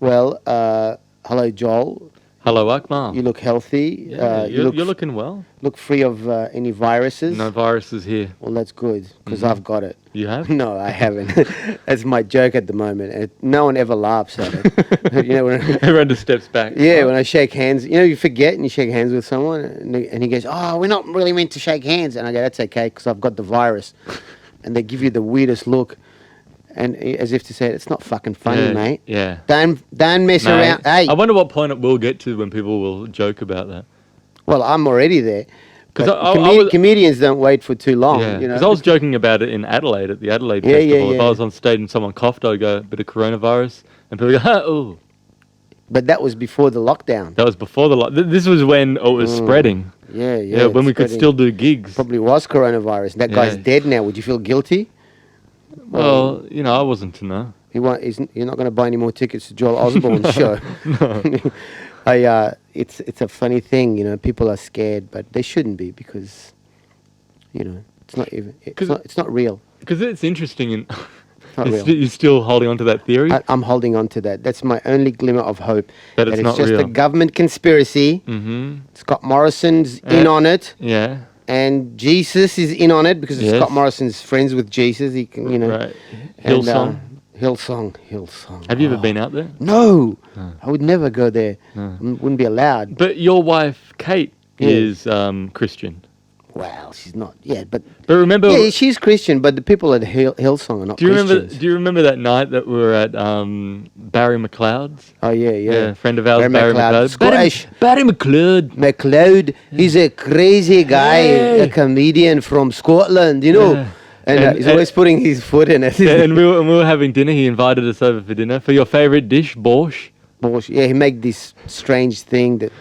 Well, hello, Joel. Hello, Akmal. You look healthy. Yeah, you're looking well. Look free of any viruses. No viruses here. Well, that's good, because I've got it. You have? No, I haven't. That's my joke at the moment. No one ever laughs at it. Everyone just steps back. Yeah, when I shake hands, you forget and you shake hands with someone, and he goes, "Oh, we're not really meant to shake hands," and I go, "That's okay, because I've got the virus," and they give you the weirdest look, and as if to say, "It's not fucking funny, mate. Yeah. Don't mess Mate, around." Hey, I wonder what point it will get to when people will joke about that. well, I'm already there. Because I comedians don't wait for too long. Yeah, because I was joking about it in Adelaide at the Adelaide Festival. If I was on stage and someone coughed, I'd go, "A bit of coronavirus," and people go, "Oh." But that was before the lockdown. That was before the This was when it was spreading. Yeah, Yeah, when we could still do gigs. Probably was coronavirus. That guy's dead now. Would you feel guilty? Well, I wasn't to know. You're not going to buy any more tickets to Joel Osborne's show. No. It's a funny thing, people are scared, but they shouldn't be, because, it's not even, it's not real. Because it's interesting, and Not real. you're still holding on to that theory? I'm holding on to that. That's my only glimmer of hope. That it's not just real. a government conspiracy. Mm-hmm. Scott Morrison's in on it. Yeah. And Jesus is in on it, because Scott Morrison's friends with Jesus. He can, Right. Hillsong. Hillsong. Have you ever been out there? No. No. I would never go there. No. Wouldn't be allowed. But your wife, Kate, is Christian. Well, she's not. Yeah, but remember... Yeah, she's Christian, but the people at Hillsong are not Christians. Do you remember that night that we were at Barry McLeod's? Oh, yeah. A friend of ours, Barry McLeod. Scottish. Barry McLeod. McLeod, he's a crazy guy, a comedian from Scotland, Yeah. And he's always putting his foot in it. And we were having dinner. He invited us over for dinner for your favourite dish, borscht. Borscht. Yeah, he made this strange thing that,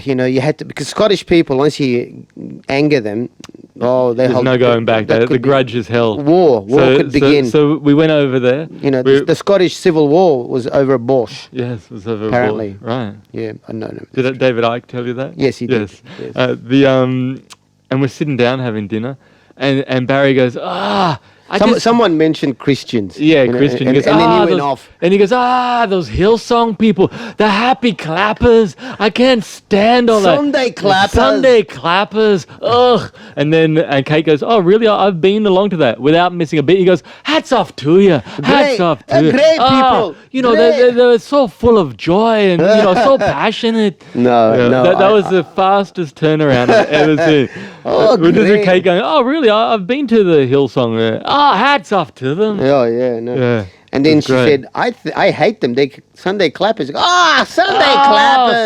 you had to, because Scottish people, once you anger them, there's no going back. The grudge is hell. War could begin. So we went over there. The Scottish Civil War was over borscht. Yes, it was over apparently. borscht. Right. Yeah, I know. Did David Icke tell you that? Yes, he did. Yes. And we're sitting down having dinner, and Barry goes, someone mentioned Christians. Yeah, Christian. And then he went off. And he goes, those Hillsong people, the happy clappers. I can't stand all that. Sunday clappers. Ugh. And then Kate goes, oh, really? I've been along to that without missing a beat. He goes, hats off to you. Hats off to you. Great people. They're so full of joy and, so passionate. No. That was the fastest turnaround I've ever seen. With Kate going, oh, really? I've been to the Hillsong. Hats off to them. Oh, yeah, no. Yeah. And then she said, I hate them. They Sunday clappers. Clappers.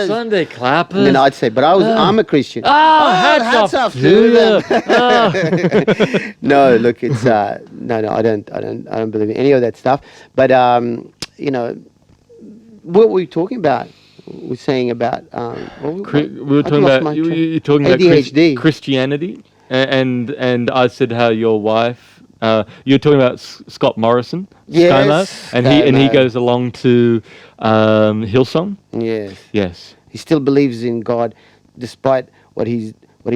Sunday clappers. And then I'd say, but I'm a Christian. Hats off to them. No, look, it's no, I don't believe in any of that stuff. But what were we talking about? We're saying about we were talking about you're talking ADHD. about Christianity, and I said how your wife. You're talking about Scott Morrison, yes, and he goes along to Hillsong. Yes. He still believes in God, despite what he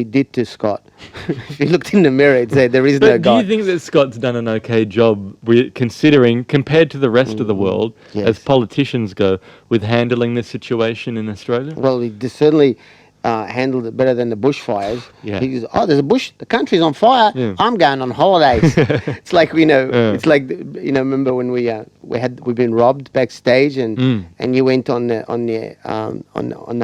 did to Scott. If he looked in the mirror, he'd say there is no God. Do you think that Scott's done an okay job, considering compared to the rest of the world, as politicians go, with handling this situation in Australia? Well, he certainly handled it better than the bushfires. Yeah. He goes, there's a bush, the country's on fire. Yeah. I'm going on holidays. It's like it's like remember when we've been robbed backstage, and you went on the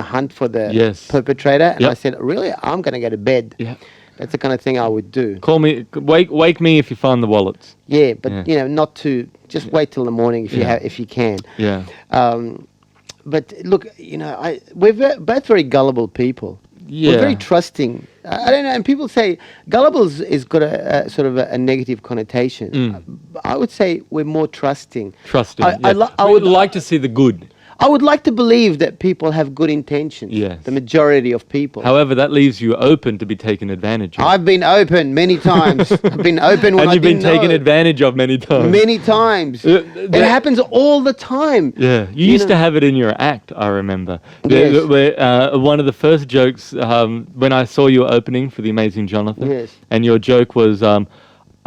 hunt for the perpetrator, and I said, really, I'm going to go to bed. Yeah. That's the kind of thing I would do. Call me, wake me if you find the wallets. Yeah, but not to just wait till the morning if you can. Yeah. But look, we're both very gullible people. Yeah. We're very trusting. I don't know, and people say gullible is got a sort of a negative connotation. I would say we're more trusting. I would like to see the good. I would like to believe that people have good intentions. Yes. The majority of people. However, that leaves you open to be taken advantage of. I've been open many times. I've been open when and I you've didn't been taken know. Advantage of many times. Many times. It happens all the time. Yeah. You used to have it in your act, I remember. Yes. One of the first jokes, when I saw you opening for The Amazing Jonathan, Yes. and your joke was,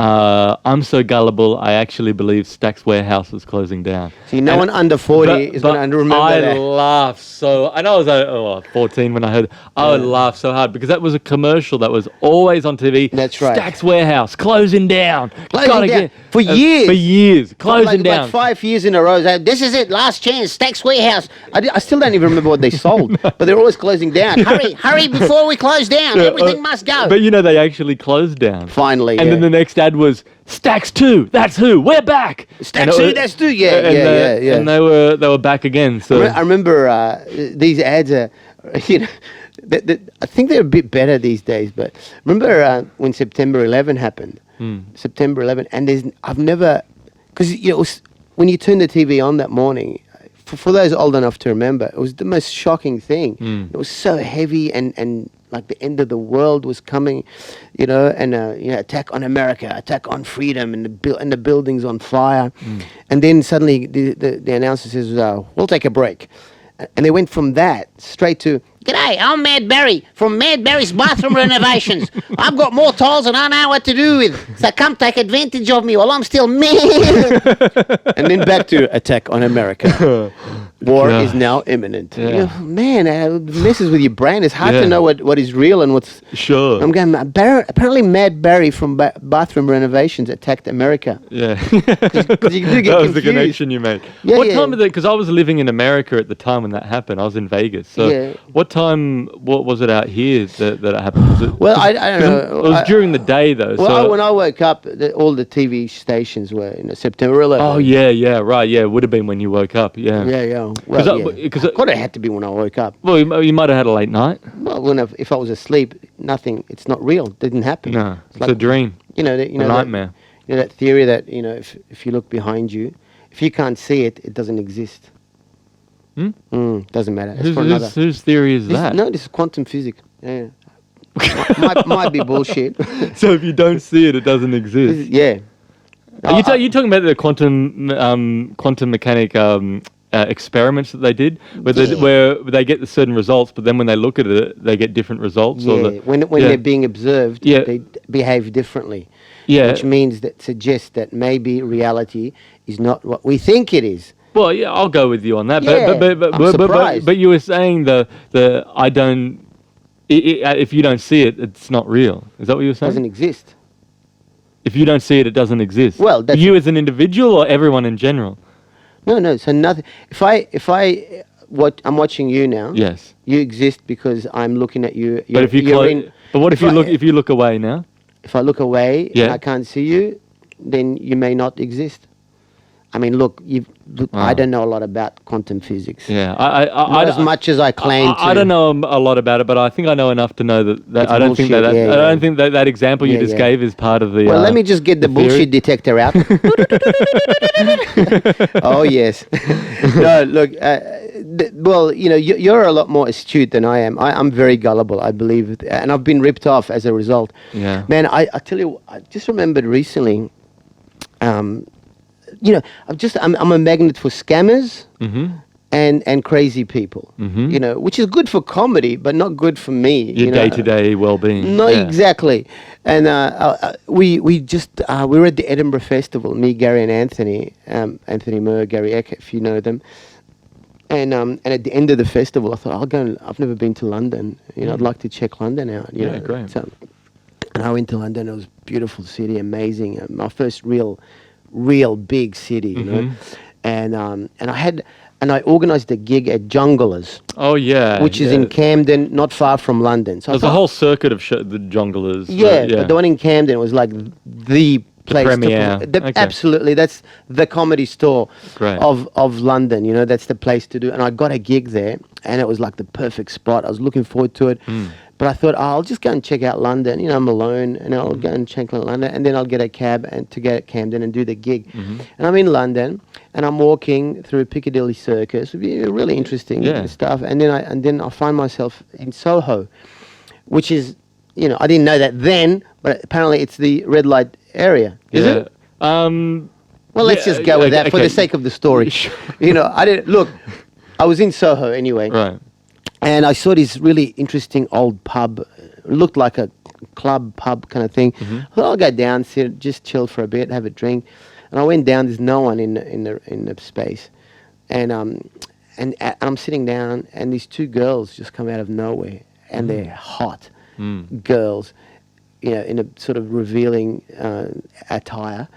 I'm so gullible, I actually believe Stack's Warehouse is closing down. See, no one under 40 is going to remember that. I laughed so... I know I was 14 when I heard it. I would laugh so hard because that was a commercial that was always on TV. That's right. Stack's Warehouse, closing down. Closing down. For years. For years. Closing down. Like 5 years in a row. This is it. Last chance. Stack's Warehouse. I still don't even remember what they sold. But they're always closing down. Hurry before we close down. Everything must go. But they actually closed down. Finally, And then the next ad was, Stacks 2, that's who, we're back. Stacks 2, that's 2, yeah. And they were back again. So I remember these ads are, I think they're a bit better these days. But remember when September 11 happened? September 11, and I've never, because when you turn the TV on that morning, for those old enough to remember, it was the most shocking thing. It was so heavy and like the end of the world was coming, and attack on America, attack on freedom, and the buildings on fire. And then suddenly the announcer says, we'll take a break. And they went from that straight to, "G'day, I'm Mad Barry from Mad Barry's Bathroom Renovations. I've got more tiles than I know what to do with. So come take advantage of me while I'm still mad." And then back to attack on America. War is imminent. imminent. Man, it messes with your brain. It's hard to know what is real and what's... Sure. I'm going, apparently Mad Barry from Bathroom Renovations attacked America. Yeah. Because you do get that was confused. the connection you made. Yeah, what time is it? Because I was living in America at the time when that happened. I was in Vegas. So what time, what was it out here that it happened? Was it, well, I don't know. It was during the day, though. Well, when I woke up, all the TV stations were September 11. Oh, yeah, right. Yeah, it would have been when you woke up. Yeah. Yeah. Well, Because it had to be when I woke up. Well, you might have had a late night. Well, if I was asleep, nothing. It's not real. It didn't happen. No, it's a dream. A nightmare. That theory that if you look behind you, if you can't see it, it doesn't exist. Doesn't matter. Whose theory is that? No, this is quantum physics. Yeah. might be bullshit. So if you don't see it, it doesn't exist. Yeah. Are you talking about the quantum mechanic experiments that they did, where they get the certain results, but then when they look at it, they get different results? Yeah. When they're being observed, they behave differently. Yeah. Which means that suggests that maybe reality is not what we think it is. Well, yeah, I'll go with you on that. I'm surprised. But you were saying I don't. If you don't see it, it's not real. Is that what you were saying? It doesn't exist. If you don't see it, it doesn't exist. Well, that's you as an individual or everyone in general? No. So nothing. I'm watching you now. Yes. You exist because I'm looking at you. But if you look away now? If I look away and I can't see you, then you may not exist. I mean, look, I don't know a lot about quantum physics. Yeah, not as much as I claim to. I don't know a lot about it, but I think I know enough to know that I don't think that I don't think that example you just gave is part of the. Well, let me just get the bullshit detector out. Oh yes. No, look. Well, you're a lot more astute than I am. I'm very gullible, I believe, and I've been ripped off as a result. Yeah. Man, I tell you, I just remembered recently. I'm a magnet for scammers and crazy people. Which is good for comedy, but not good for me. Your day-to-day well-being. No, exactly. And we were at the Edinburgh Festival. Me, Gary, and Anthony Moore, Gary Eck, if you know them. And at the end of the festival, I thought I'll go. I've never been to London. I'd like to check London out. Great. So, and I went to London. It was a beautiful city, amazing. My first real big city, and I organised a gig at Junglers. Oh yeah, which is in Camden, not far from London. So there's a whole circuit of the Junglers. But the one in Camden was like the place. Premiere. Absolutely, that's the comedy store Great. of London. That's the place to do. And I got a gig there, and it was like the perfect spot. I was looking forward to it. But I thought, I'll just go and check out London. I'm alone, and I'll go and check out London, and then I'll get a cab to get Camden and do the gig. And I'm in London, and I'm walking through Piccadilly Circus. It'd be really interesting stuff. And then I find myself in Soho, which is, I didn't know that then, but apparently it's the red light area. Is it? Well, let's just go with that for the sake of the story. I didn't look. I was in Soho anyway. Right. And I saw this really interesting old pub. It looked like a club, pub kind of thing. I thought I'll go down, sit, just chill for a bit, have a drink. And I went down. There's no one in the space, and I'm sitting down, and these two girls just come out of nowhere, and they're hot girls, in a sort of revealing attire,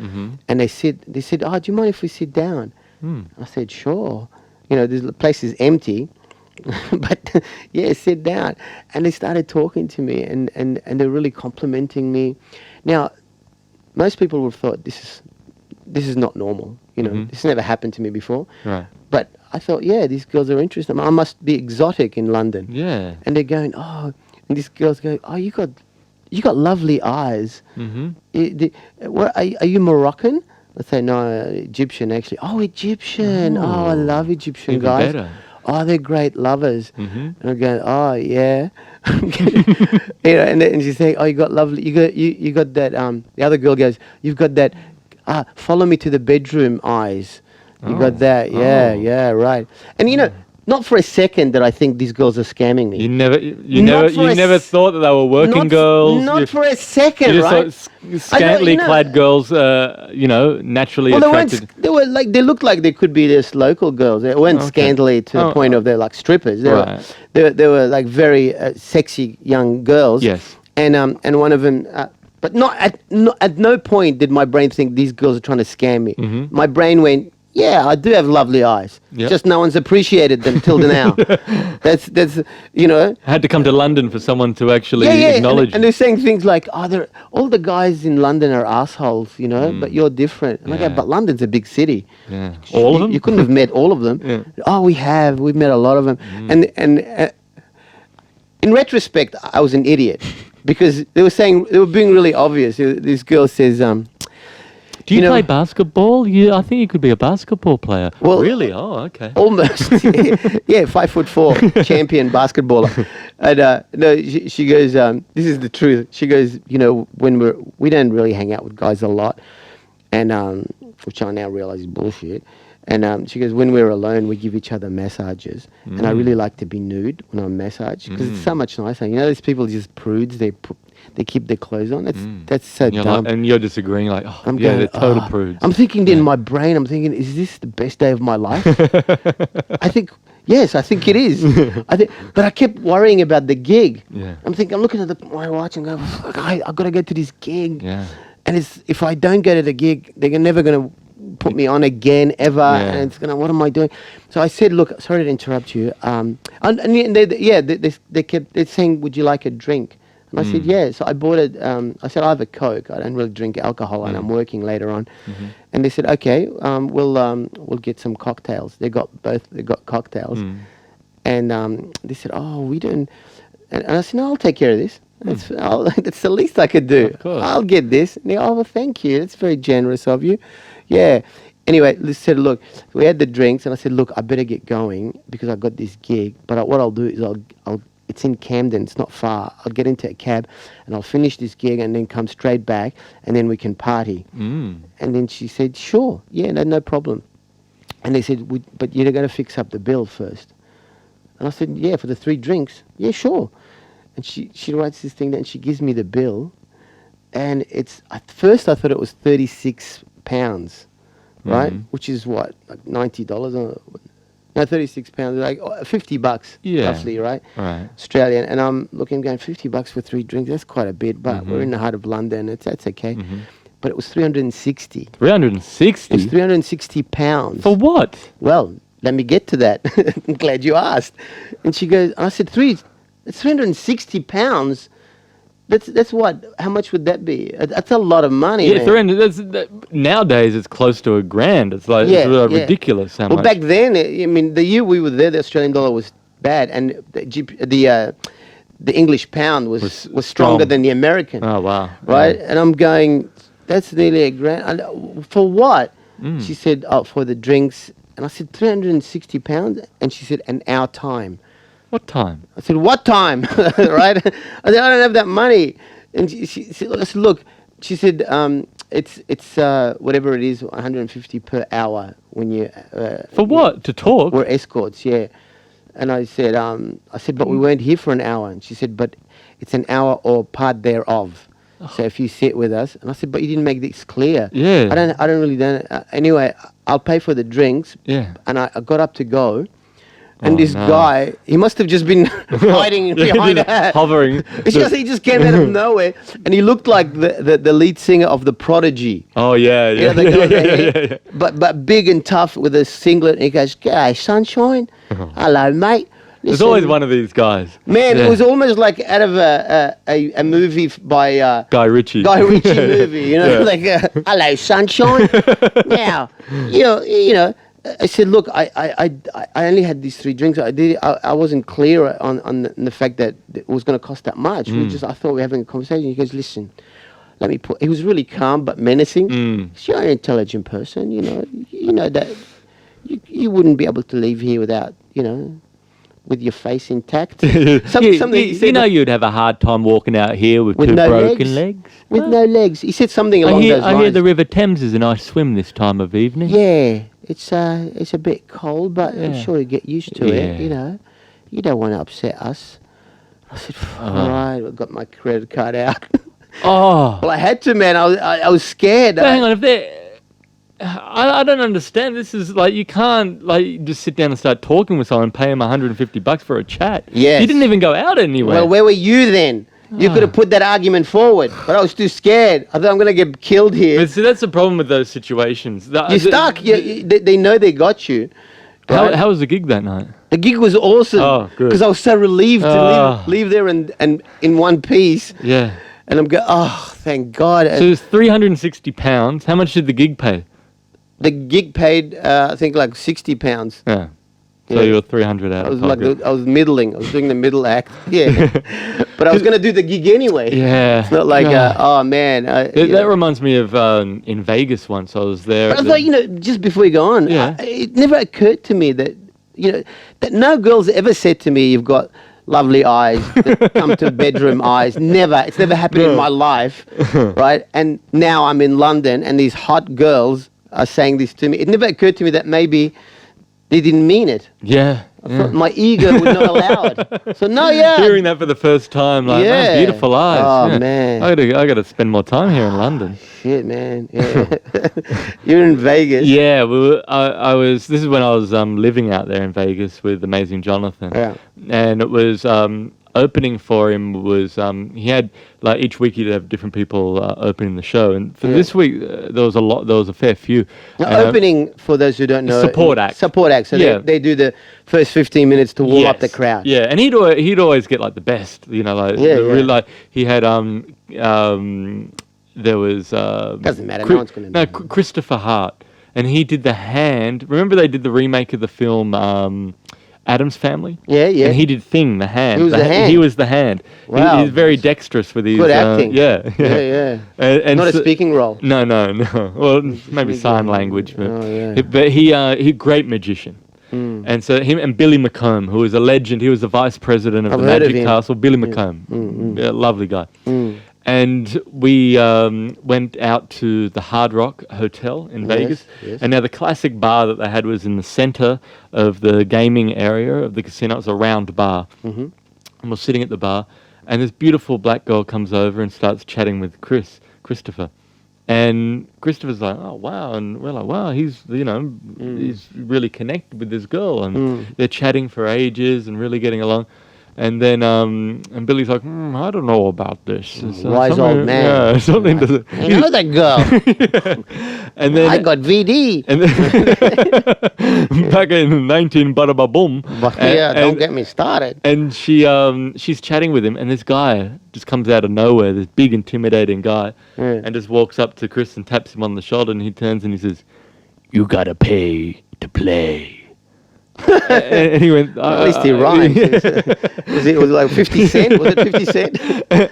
and they said, "Oh, do you mind if we sit down?" I said, "Sure." The place is empty. But yeah, sit down. And they started talking to me, and they're really complimenting me. Now, most people would have thought this is not normal. This never happened to me before. Right. But I thought, yeah, these girls are interesting. I must be exotic in London. Yeah. And they're going, oh, and these girls go, oh, you got lovely eyes. Are you Moroccan? I say, no, Egyptian actually. Oh, Egyptian. Oh, I love Egyptian guys. Better. Oh, they're great lovers. And I go, oh yeah. And she's saying, oh, you got lovely. You got that. The other girl goes, you've got that. Follow me to the bedroom eyes. You got that. Yeah, right. And not for a second that I think these girls are scamming me. You never thought that they were working girls. Not for a second, right? Scantily clad girls, naturally attracted. They looked like they could be just local girls. They weren't scantily to the point of they're like strippers. They were like very sexy young girls. Yes. And one of them, but at no point did my brain think these girls are trying to scam me. My brain went, yeah, I do have lovely eyes. Yep. Just no one's appreciated them till now. That's I had to come to London for someone to actually acknowledge. And they're saying things like, "Oh, all the guys in London are assholes, but you're different." And I go, "But London's a big city. Yeah, all of them. You couldn't have met all of them." Yeah. Oh, we've met a lot of them. And in retrospect, I was an idiot because they were being really obvious. This girl says, do you play basketball? I think you could be a basketball player. Well, really? Oh, okay. Almost. Yeah, 5'4", champion basketballer. And no, she goes, this is the truth. She goes, when we don't really hang out with guys a lot, and which I now realize is bullshit. And she goes, when we're alone, we give each other massages. And I really like to be nude when I'm massaged because it's so much nicer. These people are just prudes. They keep their clothes on. That's so dumb. And you're disagreeing, like, they're total prudes. I'm thinking in my brain, is this the best day of my life? I think, yes, I think it is. But I kept worrying about the gig. Yeah. I'm looking at my watch and going, I've got to go to this gig. Yeah. And if I don't go to the gig, they're never going to put me on again ever, and it's gonna. What am I doing? So I said, look, sorry to interrupt you. They kept saying, would you like a drink? And I said, yeah. So I bought it. I said, I have a Coke. I don't really drink alcohol, and I'm working later on. And they said, okay, we'll get some cocktails. They got cocktails, and they said, oh, we don't. And I said, no, I'll take care of this. That's the least I could do. I'll get this. And they go, oh, well, thank you. That's very generous of you. Yeah. Anyway, they said, look, we had the drinks, and I said, look, I better get going because I got this gig. But what I'll do is it's in Camden. It's not far. I'll get into a cab, and I'll finish this gig, and then come straight back, and then we can party. And then she said, sure. Yeah, no problem. And they said, but you're going to fix up the bill first. And I said, yeah, for the 3 drinks. Yeah, sure. And she writes this thing down, and she gives me the bill, and at first I thought it was £36, right? Which is what, like $90 or no, £36, like $50 roughly, right? Right. Australian. And I'm looking, going $50 for 3 drinks. That's quite a bit, but we're in the heart of London. That's okay. But it was 360. 360. It's £360 for what? Well, let me get to that. I'm glad you asked. And she goes, I said, it's £360. That's what? How much would that be? That's a lot of money. Yeah, 300. Nowadays, it's close to $1,000. It's like ridiculous how much. Well, back then, the year we were there, the Australian dollar was bad, and the English pound was stronger than the American. Oh wow! Right, and I'm going, that's nearly £1,000 for what? She said, oh, for the drinks, and I said £360, and she said, an hour time. What time? I said, what time? Right? I said, I don't have that money. And she said, look, she said, it's whatever it is, 150 per hour when you... for what? To talk? We're escorts, yeah. And I said, but we weren't here for an hour. And she said, but it's an hour or part thereof. So if you sit with us, and I said, but you didn't make this clear. Yeah. I don't really know. Anyway, I'll pay for the drinks. Yeah. And I got up to go. And this guy, he must have just been hiding behind her. Hovering. He just came out of nowhere. And he looked like the lead singer of The Prodigy. Oh, yeah. You know, the guy with the hair, but big and tough with a singlet. And he goes, "G'day, sunshine. Hello, mate." There's always one of these guys. Man, it was almost like out of a movie by... Guy Ritchie. Guy Ritchie movie, you know, like, "Hello, sunshine." Now, you know, I said, look, I only had these 3 drinks. I wasn't clear on the fact that it was going to cost that much. I thought we were having a conversation. He goes, "Listen, let me put." He was really calm but menacing. You're an intelligent person, you know that you wouldn't be able to leave here without, with your face intact. You'd have a hard time walking out here with 2 no broken legs. With no legs. He said something along those lines. I hear the River Thames is a nice swim this time of evening. Yeah, it's a bit cold, but I'm sure you get used to it. You don't want to upset us. I said, all right, I got my credit card out. Well, I had to, man. I was scared. But hang on, I don't understand. This is like, you can't just sit down and start talking with someone and pay them $150 for a chat. Yes. You didn't even go out anywhere. Well, where were you then? You could have put that argument forward, but I was too scared. I thought I'm going to get killed here. But see, that's the problem with those situations. You're stuck. They know they got you. Right? How was the gig that night? The gig was awesome. Oh, good. Because I was so relieved to leave there and in one piece. Yeah. And I'm going, thank God. So it was £360. How much did the gig pay? The gig paid, I think, like £60. Yeah. So you were 300 out of pocket. I was middling. I was doing the middle act. Yeah. But I was going to do the gig anyway. Yeah. It's not like, man. That reminds me of in Vegas once. I was there. But I thought, just before you go on, it never occurred to me that, that no girl's ever said to me, "You've got lovely eyes that come to bedroom eyes." Never. It's never happened in my life. Right? And now I'm in London and these hot girls are saying this to me. It never occurred to me that maybe they didn't mean it. Yeah. I thought my ego would not allow it. So hearing that for the first time, like, man, beautiful eyes. Oh man, I got to spend more time here in London. Shit, man. Yeah. You're in Vegas. Yeah, I was. This is when I was living out there in Vegas with Amazing Jonathan. Yeah. And it was opening for him was he had, like, each week he'd have different people opening the show, and for this week there was a fair few. Now, opening, for those who don't know, support act. So they do the first 15 minutes to warm up the crowd. Yeah, and he'd always get like the best, really, like he had there was doesn't matter, no one's gonna know. Christopher Hart, and he did the hand. Remember they did the remake of the film Addams Family? Yeah. And he did Thing, the hand. He was the hand. He was the hand. Wow. He's very dexterous with his... Good acting. Yeah. And not a speaking role. No. Well, maybe sign language. But, But he great magician. And so him and Billy McComb, who was a legend. He was the vice president of the Magic Castle. Billy McComb. Yeah, lovely guy. And we went out to the Hard Rock Hotel in Vegas. Yes. And now the classic bar that they had was in the center of the gaming area of the casino. It was a round bar. And we're sitting at the bar, and this beautiful black girl comes over and starts chatting with Christopher. And Christopher's like, "Oh, wow." And we're like, "Wow, he's really connected with this girl." And they're chatting for ages and really getting along. And then, and Billy's like, "I don't know about this." Wise old man. Yeah, something doesn't... You know that girl. And then... I got VD. And then back in 19 bada boom. Don't get me started. And she's chatting with him, and this guy just comes out of nowhere, this big, intimidating guy, and just walks up to Chris and taps him on the shoulder, and he turns and he says, "You gotta pay to play." And he went... At least he rhymes. It was like 50 Cent? Was it 50 Cent?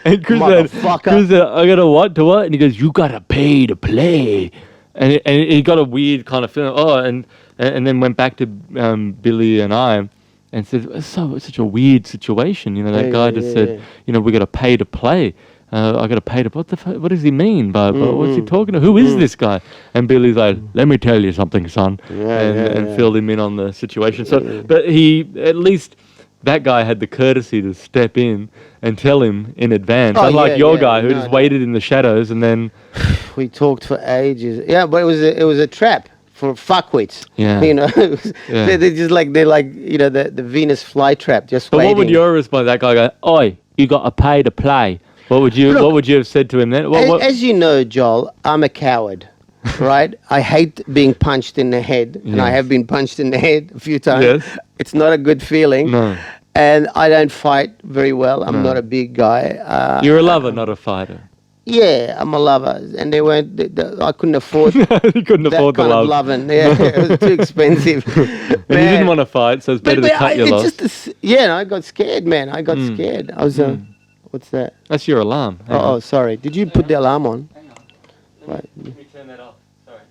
And Chris said, "I gotta what to what?" And he goes, "You gotta pay to play." And he got a weird kind of feeling. And then went back to Billy and I and said, "It's such a weird situation." That guy just said, "We got to pay to play." I got to pay to... What does he mean by what's he talking to? Who is this guy? And Billy's like, "Let me tell you something, son," and filled him in on the situation. So, but he at least that guy had the courtesy to step in and tell him in advance. Oh, Unlike yeah, your yeah. guy who No, just no. waited in the shadows and then... We talked for ages. Yeah, but it was a trap for fuckwits. Yeah. You know, Yeah. they're like the Venus flytrap, just But waiting. what would your response? That guy go, "Oi, you got to pay to play." What would you have said to him then? As you know, Joel, I'm a coward, right? I hate being punched in the head, and I Yes. have been punched in the head a few times. Yes. It's not a good feeling. No. And I don't fight very well. I'm not a big guy. You're a lover, not a fighter. Yeah, I'm a lover, and they weren't. I couldn't afford You couldn't that afford the kind of love. loving. Yeah, it was too expensive. And you didn't want to fight, so it's better to cut your loss. No, I got scared, man. I got scared. I was. What's that? That's your alarm. Hang on. Oh, sorry. Did you put the alarm on? Hang on. Right. Let me turn that off. Sorry.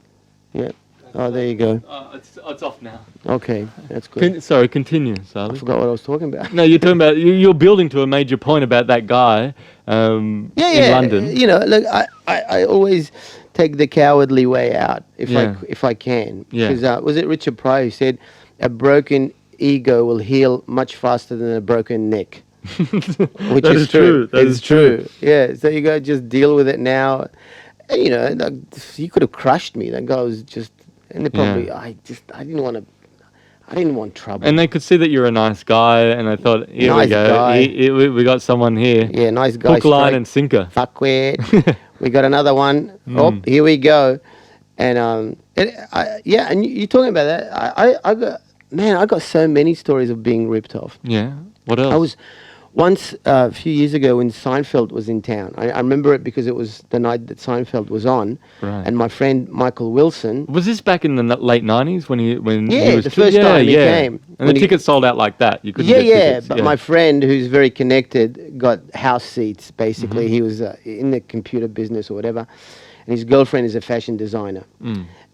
Yeah. Oh, there you go. It's off now. Okay, that's good. Sorry, continue, I Saleh. forgot what I was talking about. No, you're talking about you're building to a major point about that guy in London. You know, look, I always take the cowardly way out if I can. Yeah. Because was it Richard Pryor who said, "A broken ego will heal much faster than a broken neck." Which That is is true. That is true. Yeah. So you go just deal with it now. And, you know, like, he could have crushed me. That guy was just, and they probably, I didn't want trouble. And they could see that you're a nice guy, and I thought, here we Nice go. guy. We got someone here. Yeah, nice guy. Hook, line, straight. and sinker. Fuckwit. We got another one. Oh, here we go. And and you're talking about that. I got so many stories of being ripped off. Yeah. What else? I was once a few years ago when Seinfeld was in town. I remember it because it was the night that Seinfeld was on, Right. and my friend Michael Wilson. Was this back in the late 90s when he Yeah, was the first time he came. And the tickets sold out like that. You couldn't Yeah, get yeah. tickets. But my friend, who's very connected, got house seats. Basically, he was in the computer business or whatever, and his girlfriend is a fashion designer.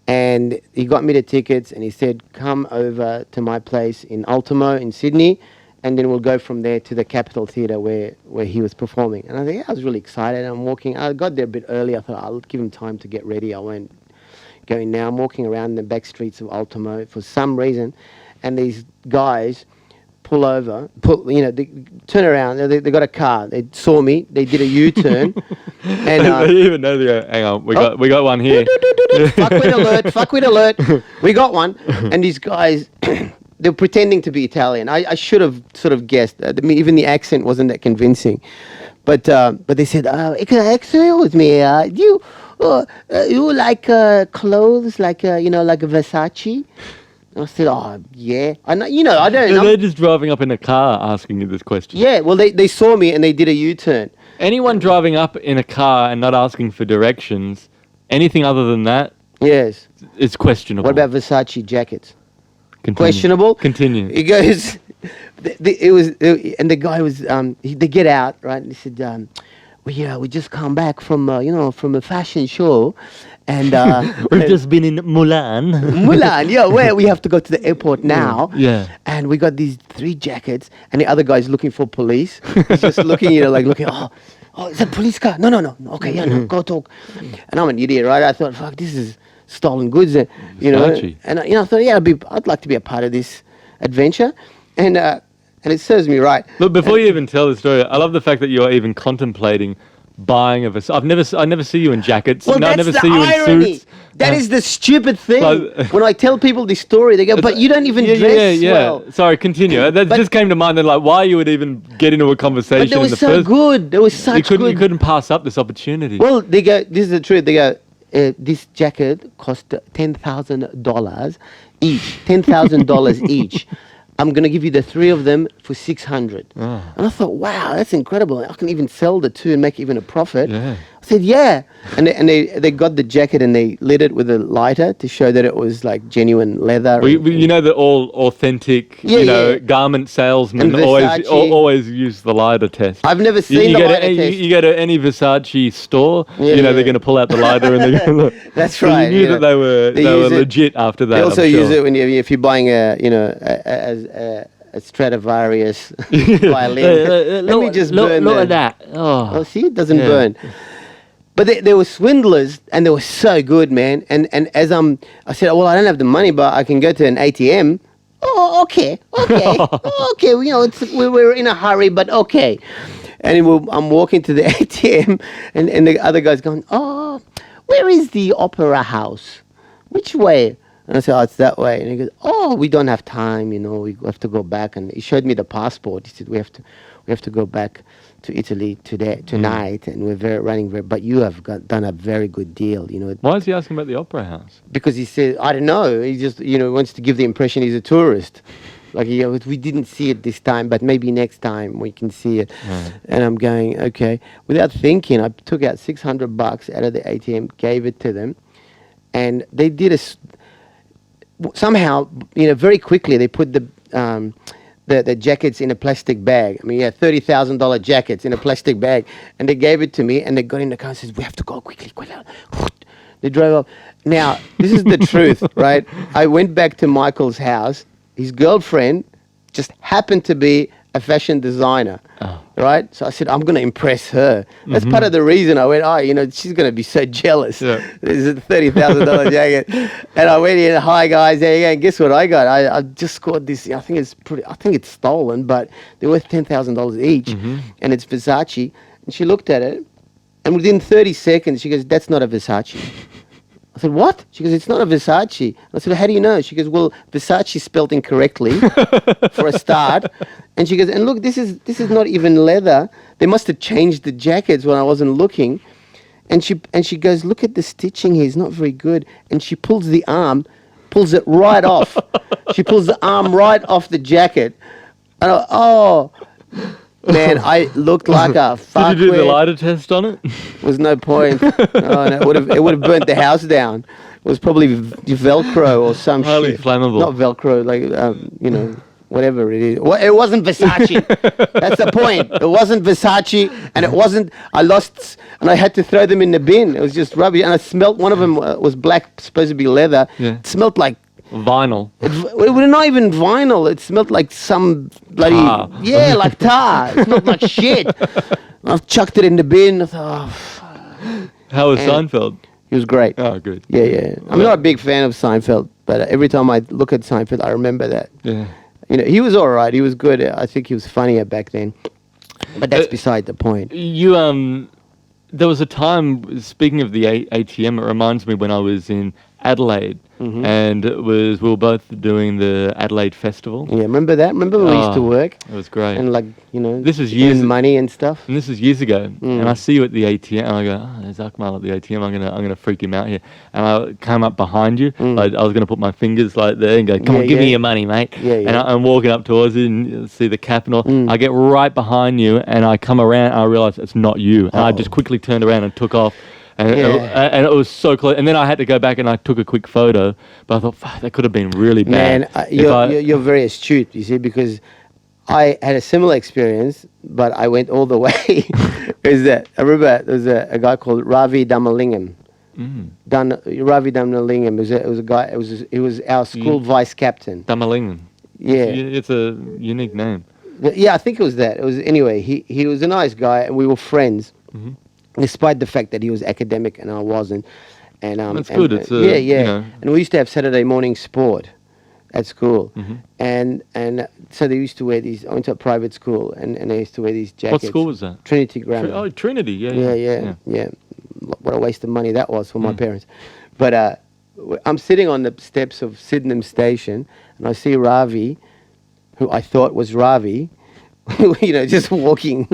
And he got me the tickets, and he said, "Come over to my place in Ultimo in Sydney, and then we'll go from there to the Capitol Theatre where he was performing." And I think I was really excited. I'm walking. I got there a bit early. I thought I'll give him time to get ready. I won't go in now. I'm walking around the back streets of Ultimo for some reason, and these guys pull over, they turn around. They got a car. They saw me. They did a U-turn, and they even know. They go, hang on, we got one here. Fuckwit alert! Fuckwit alert! We got one, and these guys. They were pretending to be Italian. I should have sort of guessed. Even the accent wasn't that convincing. But they said, "Excuse me, do you like clothes like like a Versace?" And I said, "Oh yeah, I know. I don't." They're just driving up in a car asking you this question. Yeah, well, they saw me and they did a U-turn. Anyone driving up in a car and not asking for directions, anything other than that, Yes. it's questionable. What about Versace jackets? Continue. Questionable. Continue. He goes, and the guy was, they get out, right? And he said, we just come back from, from a fashion show, and We've just been in Mulan. Mulan, yeah, where we have to go to the airport now. Yeah. And we got these 3 jackets, and the other guy's looking for police. He's just looking, oh, it's a police car. No. Okay, yeah, no, go talk. And I'm an idiot, right? I thought, fuck, this is stolen goods, Versace. And I thought, yeah, I'd like to be a part of this adventure, and it serves me right. Look, before you even tell the story, I love the fact that you're even contemplating buying a Versace. I never see you in jackets. Well, I that's never the see you irony. in suits. That is the stupid thing. Like- When I tell people this story, they go, "But you don't even dress well." Sorry, continue. That just came to mind. Then, like, why you would even get into a conversation? But they in were the so first. good. They were such You good. couldn't pass up this opportunity. Well, they go, this is the truth. They go, this jacket cost $10,000 each. $10,000 each. I'm going to give you the 3 of them for $600. Oh. And I thought, wow, that's incredible. I can even sell the 2 and make even a profit. Yeah. I said, yeah. And they got the jacket and they lit it with a lighter to show that it was like genuine leather. You know that all authentic, garment salesmen And Versace. always use the lighter test. I've never seen the lighter test. You go to any Versace store, Yeah, they're going to pull out the lighter and they're going to. That's So right. you knew that they were use it. legit after that. They also I'm use sure. it when if you're buying a Stradivarius violin. Let me just burn look at that. Oh, Oh, see, it doesn't Yeah. burn. But they were swindlers, and they were so good, man. And as I said, well, I don't have the money, but I can go to an ATM oh, okay. Okay, you know, we were in a hurry, but okay. And I'm walking to the ATM, and the other guy's going, oh, where is the opera house? Which way? And I said, oh, it's that way. And he goes, oh, we don't have time, you know, we have to go back. And he showed me the passport. He said, we have to go back to Italy tonight, and we're running very, but you have done a very good deal, you know. Why is he asking about the opera house? Because he said, I don't know, he just, you know, wants to give the impression he's a tourist. Like, you know, we didn't see it this time, but maybe next time we can see it. Right. And I'm going, okay. Without thinking, I took out $600 out of the ATM, gave it to them, and they did somehow, you know, very quickly they put the jackets in a plastic bag. I mean, yeah, $30,000 jackets in a plastic bag, and they gave it to me, and they got in the car and says, we have to go quickly. They drove off. Now, this is the truth, right? I went back to Michael's house. His girlfriend just happened to be a fashion designer, right? So I said, I'm going to impress her. That's part of the reason I went, you know, she's going to be so jealous. Yeah. This is a $30,000 jacket. And I went in, hi guys, there you go. And guess what I got? I just scored this. I think it's stolen, but they're worth $10,000 each. And it's Versace. And she looked at it, and within 30 seconds, she goes, that's not a Versace. I said, what? She goes, it's not a Versace. I said, how do you know? She goes, well, Versace spelled incorrectly for a start. And she goes, and look, this is not even leather. They must have changed the jackets when I wasn't looking. And she goes, look at the stitching here. It's not very good. And she pulls it right off. She pulls the arm right off the jacket. And man, I looked like a fuckwit. Did you do the lighter test on it? There was no point. No, it would have burnt the house down. It was probably Velcro or some highly shit. Flammable. Not Velcro, like you know, whatever it is. Well, it wasn't Versace. That's the point. It wasn't Versace, and it wasn't. I lost, and I had to throw them in the bin. It was just rubbish, and I smelt. One of them was black, supposed to be leather. Yeah. It smelled like vinyl. It was not even vinyl. It smelled like some bloody tar. Yeah, like tar. It smelled like shit. I've chucked it in the bin. I thought, how was Seinfeld? He was great. Oh, good. Yeah. I'm not a big fan of Seinfeld, but every time I look at Seinfeld, I remember that. Yeah. You know, he was all right. He was good. I think he was funnier back then. But that's beside the point. There was a time, speaking of the ATM, it reminds me when I was in Adelaide, and we were both doing the Adelaide Festival. Yeah, remember that? Remember when we used to work? It was great. And like, you know, this is years money and stuff. And this is years ago. And I see you at the ATM, and I go, there's Akmal at the ATM. I'm gonna freak him out here. And I came up behind you. Like, I was gonna put my fingers like there and go, come on, give me your money, mate. And I'm walking up towards you and see the cap and all. I get right behind you, and I come around, and I realize it's not you. And I just quickly turned around and took off. And it was so close. And then I had to go back and I took a quick photo. But I thought, fuck, that could have been really bad. Man, you're very astute, you see, because I had a similar experience, but I went all the way. I remember there was a guy called Ravi Damalingam. Ravi Damalingam. It was a guy. He was our school vice captain. Damalingam. Yeah. It's a unique name. Yeah, I think it was that. Anyway, he was a nice guy, and we were friends. Despite the fact that he was academic and I wasn't. And that's good. It's you know. And we used to have Saturday morning sport at school. And so they used to wear these. I went to a private school, and they used to wear these jackets. What school was that? Trinity Grammar. Trinity, yeah. What a waste of money that was for my parents. But I'm sitting on the steps of Sydenham Station, and I see Ravi, who I thought was Ravi, you know, just walking,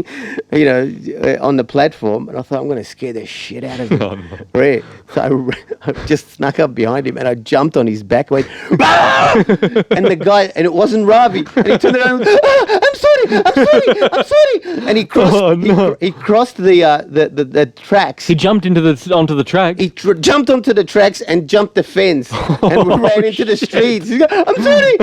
you know, on the platform, and I thought, I'm going to scare the shit out of him. Right. So I just snuck up behind him, and I jumped on his back, went, and the guy, and it wasn't Ravi, and he turned around and went, I'm sorry, and he crossed, he crossed the tracks. He jumped onto the tracks. He jumped onto the tracks and jumped the fence and ran into the streets. He goes, I'm sorry.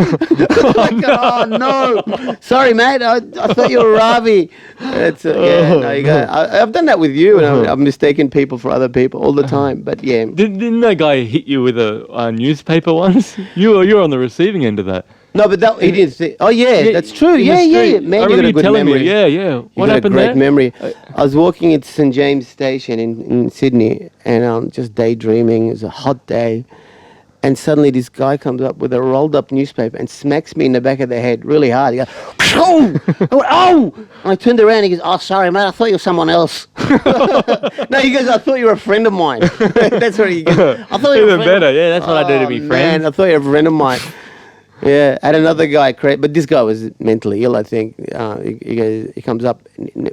Oh no, sorry, mate. I thought you were Ravi. I've done that with you, and I've mistaken people for other people all the time. But yeah, didn't that guy hit you with a newspaper once? You were on the receiving end of that. No, but he didn't say. Oh yeah, that's true. Yeah. Man, you got a good memory. Me. Yeah. What happened there? Great memory. I was walking at St James Station in Sydney, and I'm just daydreaming. It was a hot day, And suddenly this guy comes up with a rolled up newspaper and smacks me in the back of the head really hard. He goes, oh! I went, oh! And I turned around and he goes, oh, sorry, mate, I thought you were someone else. No, he goes, I thought you were a friend of mine. That's what he goes. I thought you were even better. Yeah, that's what I do to be friends. Man, I thought you were a friend of mine. Yeah, and another guy, but this guy was mentally ill, I think. He comes up and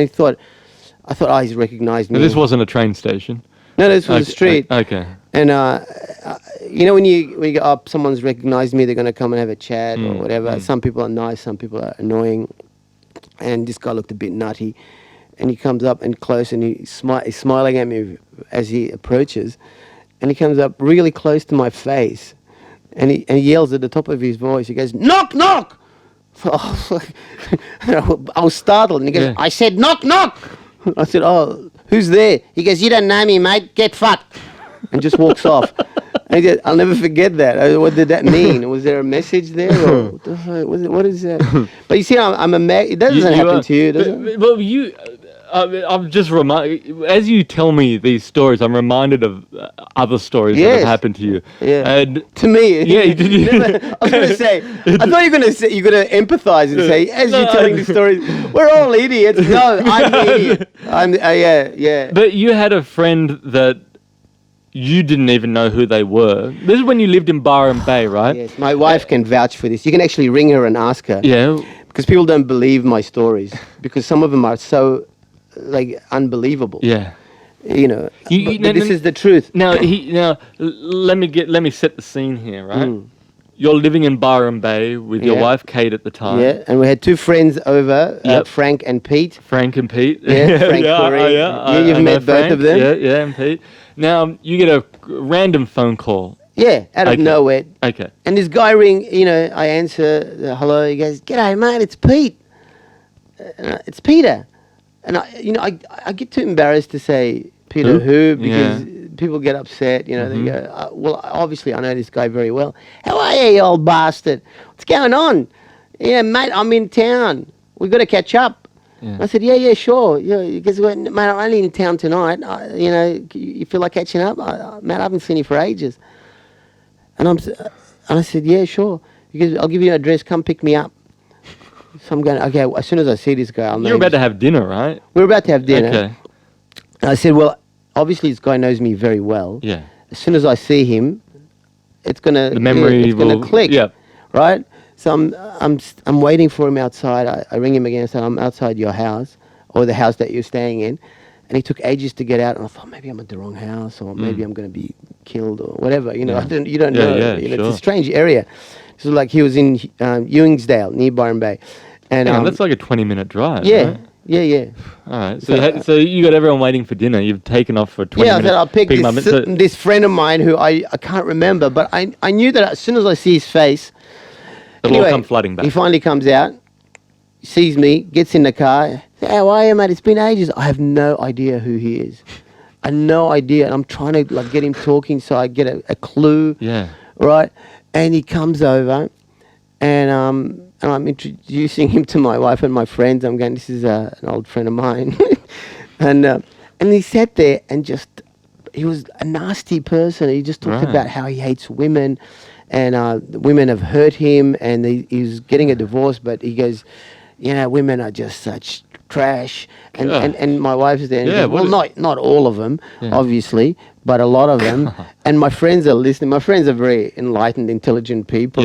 he thought, oh, he's recognized me. But this wasn't a train station. No, this was a street. Okay. And you know when you go up, someone's recognized me, they're going to come and have a chat or whatever. Some people are nice, some people are annoying. And this guy looked a bit nutty. And he comes up and close and he's smiling at me as he approaches. And he comes up really close to my face. And he yells at the top of his voice. He goes, knock, knock! I was startled. And he goes, I said, knock, knock! I said, oh, who's there? He goes, you don't know me, mate. Get fucked. And just walks off. And he goes, I'll never forget that. What did that mean? Was there a message there? Or what is that? But you see, I'm a man. It doesn't happen to you, does it? Well, I'm just as you tell me these stories, I'm reminded of other stories that have happened to you. Yeah. And to me. Yeah, I was going to say, I thought you were going to empathise and say, as you're telling the stories, we're all idiots. No, I'm the idiot. Yeah. But you had a friend that you didn't even know who they were. This is when you lived in Byron Bay, right? Yes, my wife can vouch for this. You can actually ring her and ask her. Yeah. Because people don't believe my stories. Because some of them are so, unbelievable. Yeah. You know, but this is the truth. Now, let me set the scene here, right? You're living in Byron Bay with your wife, Kate, at the time. Yeah, and we had two friends over, Frank and Pete. Frank and Pete. Yeah, Frank Curry. You've met both of them. Yeah, and Pete. Now, you get a random phone call. Yeah, out of nowhere. Okay. And this guy I answer, hello, he goes, g'day, mate, it's Pete. It's Peter. And I get too embarrassed to say Peter who because people get upset, they go, well, obviously I know this guy very well. How are you old bastard? What's going on? Yeah, mate, I'm in town. We've got to catch up. Yeah. I said, yeah, sure. Yeah, because, mate, I'm only in town tonight. You feel like catching up? Mate, I haven't seen you for ages. And I said, yeah, sure. He goes, I'll give you an address. Come pick me up. So I'm going, okay, as soon as I see this guy, I'll know. You're about to have dinner, right? We're about to have dinner. Okay. And I said, well, obviously this guy knows me very well. Yeah. As soon as I see him, it's going to... The memory will click. Yeah. Right? So I'm waiting for him outside. I ring him again and say, I'm outside your house or the house that you're staying in. And he took ages to get out. And I thought, maybe I'm at the wrong house or maybe I'm going to be killed or whatever. You don't know. Yeah, sure. It's a strange area. So like he was in Ewingsdale, near Byron Bay. And that's like a 20-minute drive, yeah, right? Yeah. All right. So you got everyone waiting for dinner. You've taken off for 20 minutes. Yeah, I said I'll pick this friend of mine who I can't remember. But I knew that as soon as I see his face... It'll all come flooding back. He finally comes out, sees me, gets in the car. How are you, mate? It's been ages. I have no idea who he is. I have no idea. And I'm trying to get him talking so I get a clue. Yeah. Right? And he comes over and I'm introducing him to my wife and my friends. I'm going, this is an old friend of mine. and he sat there and he was a nasty person. He just talked about how he hates women. And women have hurt him, and he's getting a divorce. But he goes, women are just such trash. And my wife's there. And goes, well, not all of them, obviously, but a lot of them. And my friends are listening. My friends are very enlightened, intelligent people.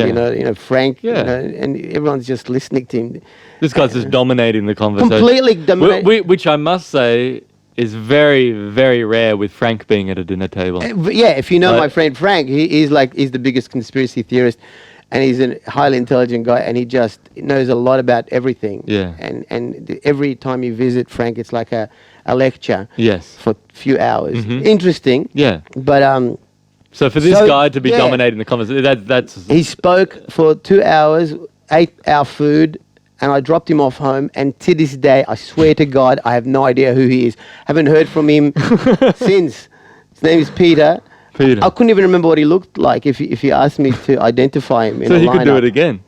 Frank. And everyone's just listening to him. This guy's just dominating the conversation. Completely dominating. Which I must say is very, very rare with Frank being at a dinner table. Yeah, if you know my friend Frank, he's the biggest conspiracy theorist, and he's a highly intelligent guy, and he just knows a lot about everything. Yeah. And every time you visit Frank, it's like a lecture. Yes. For a few hours. Interesting. Yeah. But so for this guy to be dominating the conversation, that's... He spoke for 2 hours, ate our food, and I dropped him off home, and to this day, I swear to God, I have no idea who he is. Haven't heard from him since. His name is Peter. I couldn't even remember what he looked like if you asked me to identify him in a lineup. So he could do it again?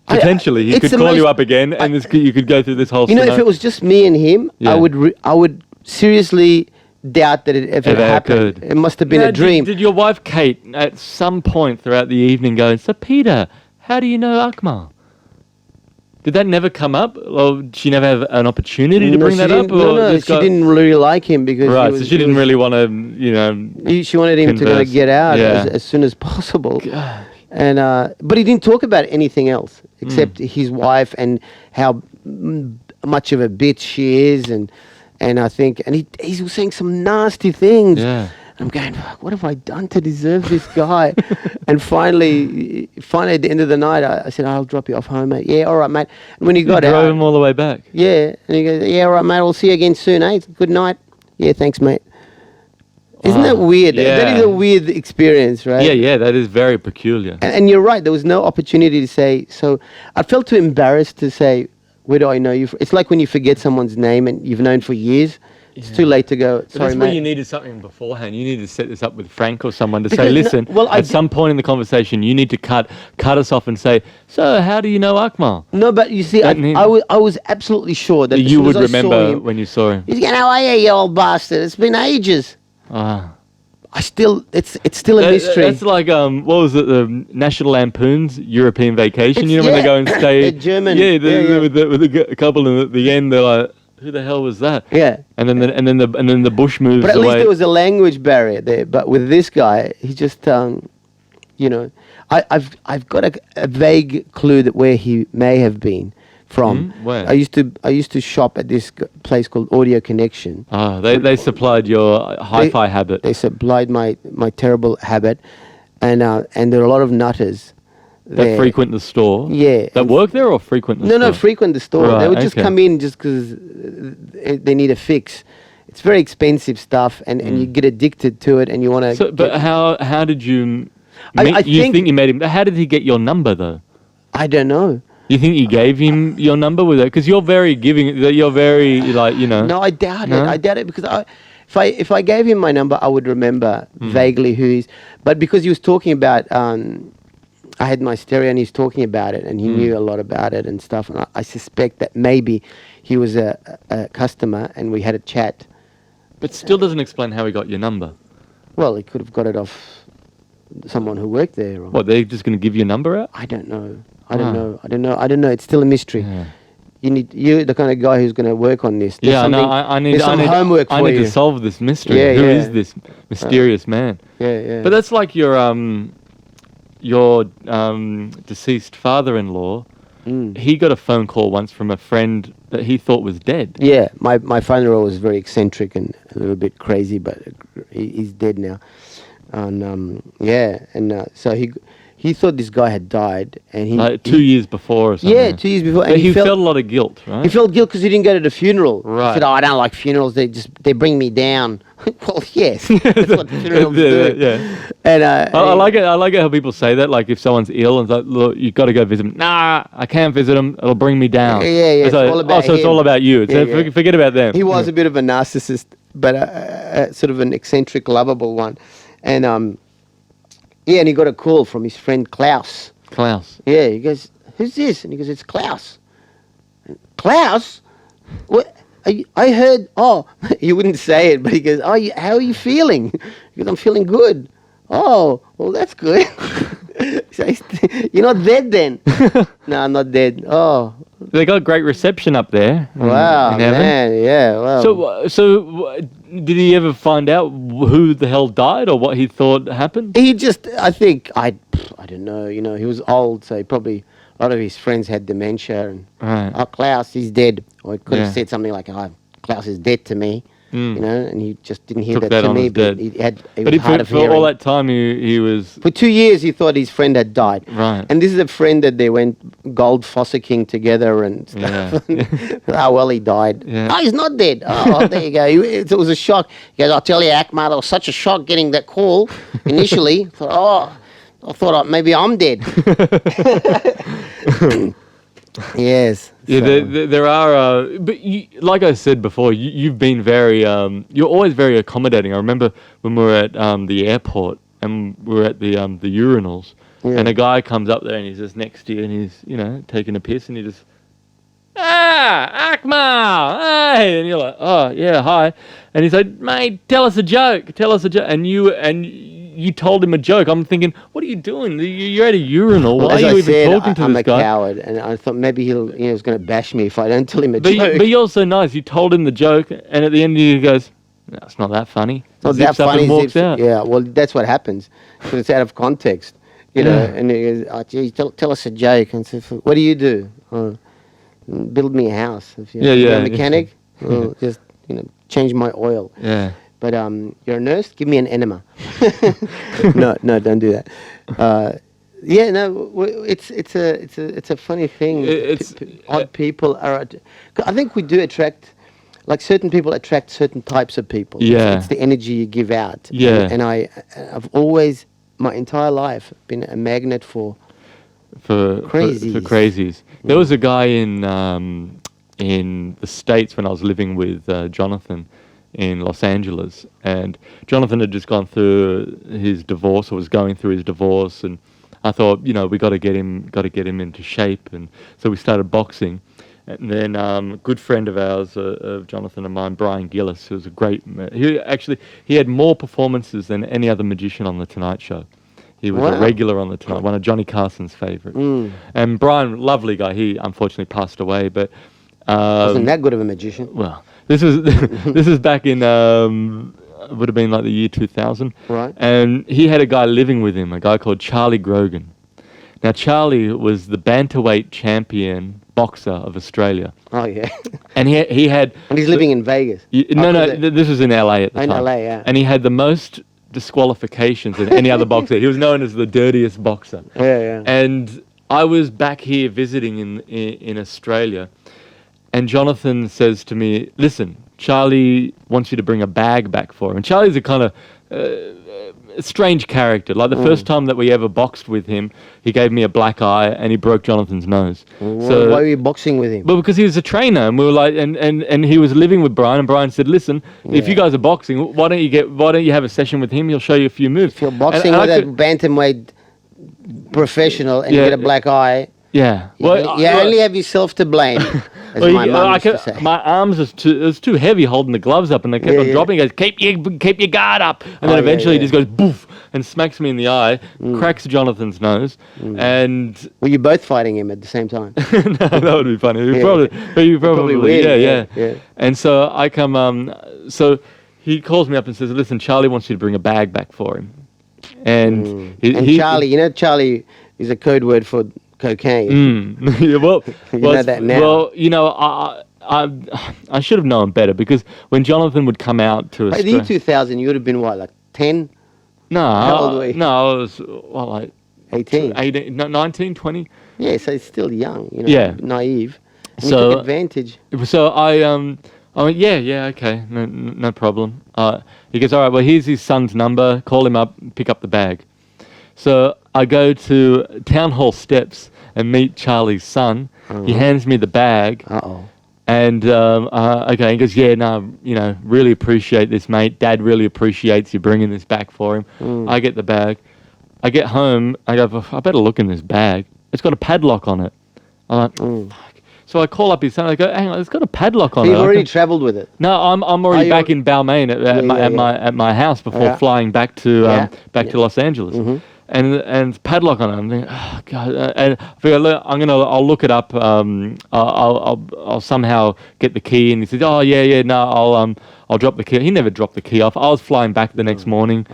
Potentially. He could call you up again, and you could go through this whole scenario. If it was just me and him, I would seriously doubt that it ever happened. Occurred. It must have been a dream. Did your wife Kate at some point throughout the evening go, "So Peter, how do you know Akmal?" Did that never come up? Or did she never have an opportunity to bring that up? Or no, she didn't really like him because so she didn't really want to, she wanted him to get out as soon as possible. God. And but he didn't talk about anything else except his wife and how much of a bitch she is, and I think he was saying some nasty things. Yeah. I'm going, what have I done to deserve this guy? And finally, at the end of the night, I said, I'll drop you off home, mate. Yeah, all right, mate. And when he got out, drove him all the way back. Yeah, and he goes, yeah, all right, mate. We'll see you again soon, eh? Good night. Yeah, thanks, mate. Isn't that weird? Yeah. That is a weird experience, right? Yeah, that is very peculiar. And you're right. There was no opportunity to say. So I felt too embarrassed to say, where do I know you from? It's like when you forget someone's name and you've known for years. It's too late to go, sorry, that's mate. where you needed something beforehand. You needed to set this up with Frank or someone to say, listen, at some point in the conversation, you need to cut us off and say, so how do you know Akmal? No, but you see, I was absolutely sure that you would remember when you saw him. He's going, how are you old bastard? It's been ages. It's still a mystery. That's like, what was it, the National Lampoon's European Vacation? When they go and stay. German. With the couple, and at the end, they're like, who the hell was that? Yeah. And then the bush moves away. But at least there was a language barrier there. But with this guy, he just, I've got a vague clue that where he may have been from. Where? I used to shop at this place called Audio Connection. They supplied your hi-fi habit. They supplied my terrible habit, and there are a lot of nutters that frequent the store? Yeah. That work there or frequent the store? No, frequent the store. They would just come in just because they need a fix. It's very expensive stuff, and you get addicted to it, and you want to... But how did you... you think you made him... How did he get your number, though? I don't know. You think you gave him your number with it? Because you're very giving... You're very, No, I doubt it. I doubt it because if I gave him my number, I would remember vaguely who he's... But because he was talking about... I had my stereo and he's talking about it and he knew a lot about it and stuff. And I suspect that maybe he was a customer and we had a chat. But still doesn't explain how he got your number. Well, he could have got it off someone who worked there. Or what, they're just going to give your number out? I don't know. I don't know. It's still a mystery. Yeah. You're the kind of guy who's going to work on this. There's I need homework for you. I need to solve this mystery. Who is this mysterious man? Yeah. But that's like your deceased father-in-law. He got a phone call once from a friend that he thought was dead. Yeah, my father-in-law was very eccentric and a little bit crazy, but he's dead now. And so he thought this guy had died, and he 2 years before or something. Yeah, 2 years before. But he felt a lot of guilt, right? He felt guilt because he didn't go to the funeral. Right. He said, I don't like funerals. They bring me down. Well, yes, that's what funerals do. Yeah. And I like it. I like it how people say that. Like if someone's ill and it's like, look, you've got to go visit him. Nah, I can't visit him. It'll bring me down. Yeah. It's like, all about him. It's all about you. Forget about them. He was a bit of a narcissist, but sort of an eccentric, lovable one. And and he got a call from his friend Klaus. Yeah, he goes, who's this? And he goes, it's Klaus. Klaus? What? I heard, he wouldn't say it, but he goes, how are you feeling? He goes, I'm feeling good. Oh, well, that's good. You're not dead then? No, I'm not dead. Oh. They got great reception up there. Wow, man, yeah. Wow. So did he ever find out who the hell died or what he thought happened? He just, I think, I don't know, he was old, so probably a lot of his friends had dementia. And, Klaus, he's dead. Or he could have said something like, Klaus is dead to me. And he just didn't hear that to me. But he was hard of hearing. For all that time, he was... For 2 years, he thought his friend had died. Right. And this is a friend that they went gold fossicking together and stuff. Yeah. Well, he died. Yeah. Oh, he's not dead. Oh, there you go. It was a shock. He goes, I'll tell you, Akmal, it was such a shock getting that call initially. I thought maybe I'm dead. Yes. Yeah, there are, but like I said before, you've been very, you're always very accommodating. I remember when we were at the airport and we were at the urinals, and a guy comes up there and he's just next to you and he's, taking a piss and he just Akmal, hey, and you're like, oh yeah, hi, and he's like, mate, tell us a joke, and you told him a joke. I'm thinking, what are you doing? You're at a urinal. Why are you even talking to this guy? I'm a coward, and I thought maybe he's going to bash me if I don't tell him a joke. But you're so nice. You told him the joke, and at the end he goes, no, it's not that funny. Not that funny. Walks out. Yeah, well, that's what happens because it's out of context, you know. And he goes, oh, geez, tell us a joke. And so, what do you do? Oh, build me a house. If you're a mechanic, just change my oil. Yeah. But you're a nurse. Give me an enema. No, don't do that. It's a funny thing. Odd people are. I think we do attract. Like certain people attract certain types of people. Yeah. It's the energy you give out. Yeah. And I've always, my entire life, been a magnet for crazies. For crazies. There was a guy in the States when I was living with Jonathan in Los Angeles, and Jonathan had just gone through his divorce, or was going through his divorce, and I thought, we got to get him into shape, and so we started boxing. And then a good friend of ours, of Jonathan and mine, Brian Gillis, who was a great... He had more performances than any other magician on The Tonight Show. He was a regular on The Tonight, one of Johnny Carson's favourites. And Brian, lovely guy, he unfortunately passed away, but... wasn't that good of a magician? Well, this was this is back in... would have been like the year 2000. Right. And he had a guy living with him, a guy called Charlie Grogan. Now, Charlie was the bantamweight champion boxer of Australia. Oh, yeah. And he had... And he's living in Vegas. This was in LA at the time. In LA, yeah. And he had the most disqualifications than any other boxer. He was known as the dirtiest boxer. Yeah. And I was back here visiting in Australia, and Jonathan says to me, listen, Charlie wants you to bring a bag back for him. And Charlie's a kind of... a strange character. Like the first time that we ever boxed with him, he gave me a black eye and he broke Jonathan's nose. So why were you boxing with him? Well, because he was a trainer, and we were like, and he was living with Brian, and Brian said, "Listen, if you guys are boxing, why don't you have a session with him? He'll show you a few moves." If you're boxing with a bantamweight professional and you get a black eye. Yeah. You only have yourself to blame, as my mum used to say. My arms was too heavy holding the gloves up, and they kept on dropping. He goes, keep your guard up. And then eventually he just goes, boof, and smacks me in the eye, cracks Jonathan's nose, and... Were you both fighting him at the same time? No, that would be funny. You probably weird, yeah. And so I come... so he calls me up and says, listen, Charlie wants you to bring a bag back for him. And Charlie, Charlie is a code word for... cocaine. Yeah, well, you know that now. Well, I should have known better, because when Jonathan would come out to Australia... By the year 2000, you would have been what, like 10? No. How old were you? No, I was, like... 18? 18, 19, 20? Yeah, so it's still young, naive. And so, you took advantage. So I went, yeah, okay, no problem. He goes, all right, well, here's his son's number. Call him up, pick up the bag. So I go to Town Hall steps and meet Charlie's son. He hands me the bag. And, okay, he goes, yeah, no, really appreciate this, mate. Dad really appreciates you bringing this back for him. I get the bag. I get home. I go, I better look in this bag. It's got a padlock on it. I'm like, fuck. So I call up his son. I go, hang on, it's got a padlock on it. You've already travelled with it? No, I'm already back in Balmain at my house before flying back to Los Angeles. And padlock on it. I'm thinking, oh god! And I figure, look, I'll look it up. I'll somehow get the key. And he says, oh yeah, no, I'll drop the key. He never dropped the key off. I was flying back the next morning.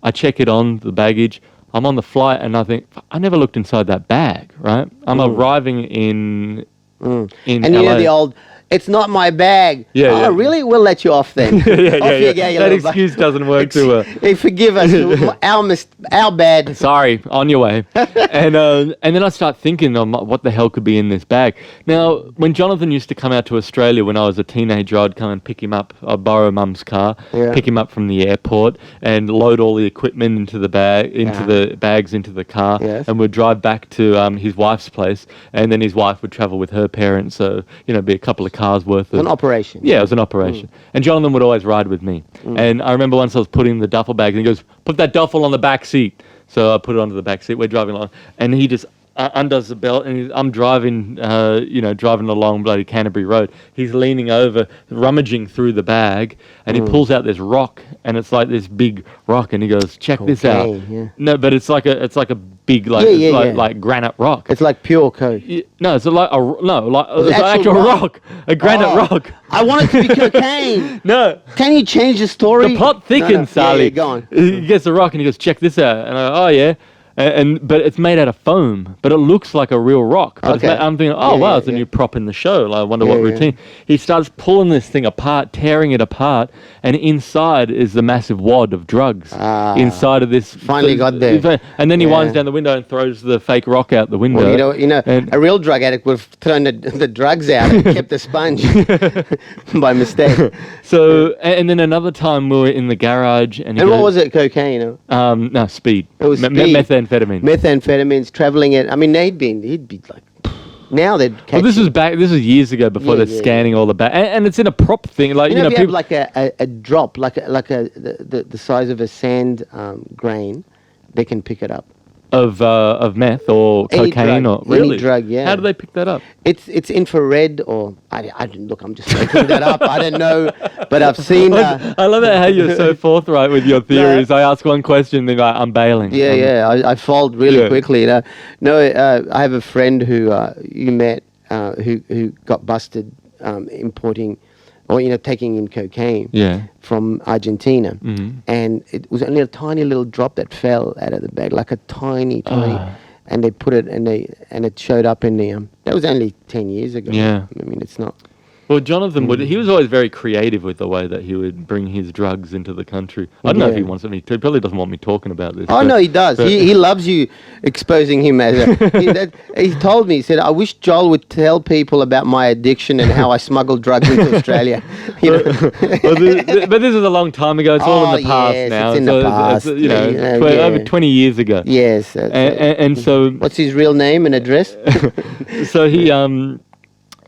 I check it on the baggage. I'm on the flight, and I think, I never looked inside that bag. Right? I'm arriving in and LA. You know the old, it's not my bag. Yeah. Really? We'll let you off then. Yeah. That excuse doesn't work too well. Hey, forgive us. Our bad. Sorry, on your way. And then I start thinking, what the hell could be in this bag? Now, when Jonathan used to come out to Australia when I was a teenager, I'd come and pick him up. I'd borrow Mum's car, pick him up from the airport, and load all the equipment into the bags into the car, and we'd drive back to his wife's place, and then his wife would travel with her parents, so be a couple of cars worth of... An operation. Yeah, it was an operation. And Jonathan would always ride with me. And I remember once I was putting the duffel bag, and he goes, put that duffel on the back seat. So I put it onto the back seat. We're driving along. And he just undoes the belt, and I'm driving, driving along bloody Canterbury Road. He's leaning over, rummaging through the bag, and he pulls out this rock, and it's like this big rock, and he goes, "Check this out." Yeah. No, but it's like a big like granite rock. It's like pure coke. No, it's an actual rock, a granite rock. I want it to be cocaine. No. Can you change the story? The plot thickens, Saleh. Yeah, go on. He gets the rock and he goes, "Check this out." And I go, "Oh yeah." But it's made out of foam, but it looks like a real rock. But I'm thinking, it's a new prop in the show. Like, I wonder what routine. He starts pulling this thing apart, tearing it apart, and inside is the massive wad of drugs. Inside of this. Finally got there. And then he winds down the window and throws the fake rock out the window. Well, a real drug addict would have thrown the drugs out and kept the sponge by mistake. So, and then another time we were in the garage. And what was it, cocaine? No, speed. It was speed. Methamphetamines, traveling it. I mean, he'd be like, now they'd catch. Well, this was years ago before they're scanning all the bag, and it's in a prop thing. Like, if you have like a drop, the size of a sand grain, they can pick it up. Of meth or cocaine or really? Any drug, yeah. How do they pick that up? It's infrared or I didn't look. I'm just making that up. I don't know, but I've seen. I love it how you're so forthright with your theories. I ask one question, then I'm bailing. I fold really quickly. I have a friend who you met who got busted importing. Or taking in cocaine from Argentina, and it was only a tiny little drop that fell out of the bag, like a tiny, and they put it and it showed up in the. That was only 10 years ago. Yeah, I mean it's not. Well, Jonathan he was always very creative with the way that he would bring his drugs into the country. I don't know if he wants me to. He probably doesn't want me talking about this. Oh, no, he does. He loves you exposing him as he told me, he said, "I wish Joel would tell people about my addiction and how I smuggled drugs into Australia." But this is a long time ago. It's all in the past now. It's in the past. Over 20 years ago. Yes. And so... What's his real name and address? So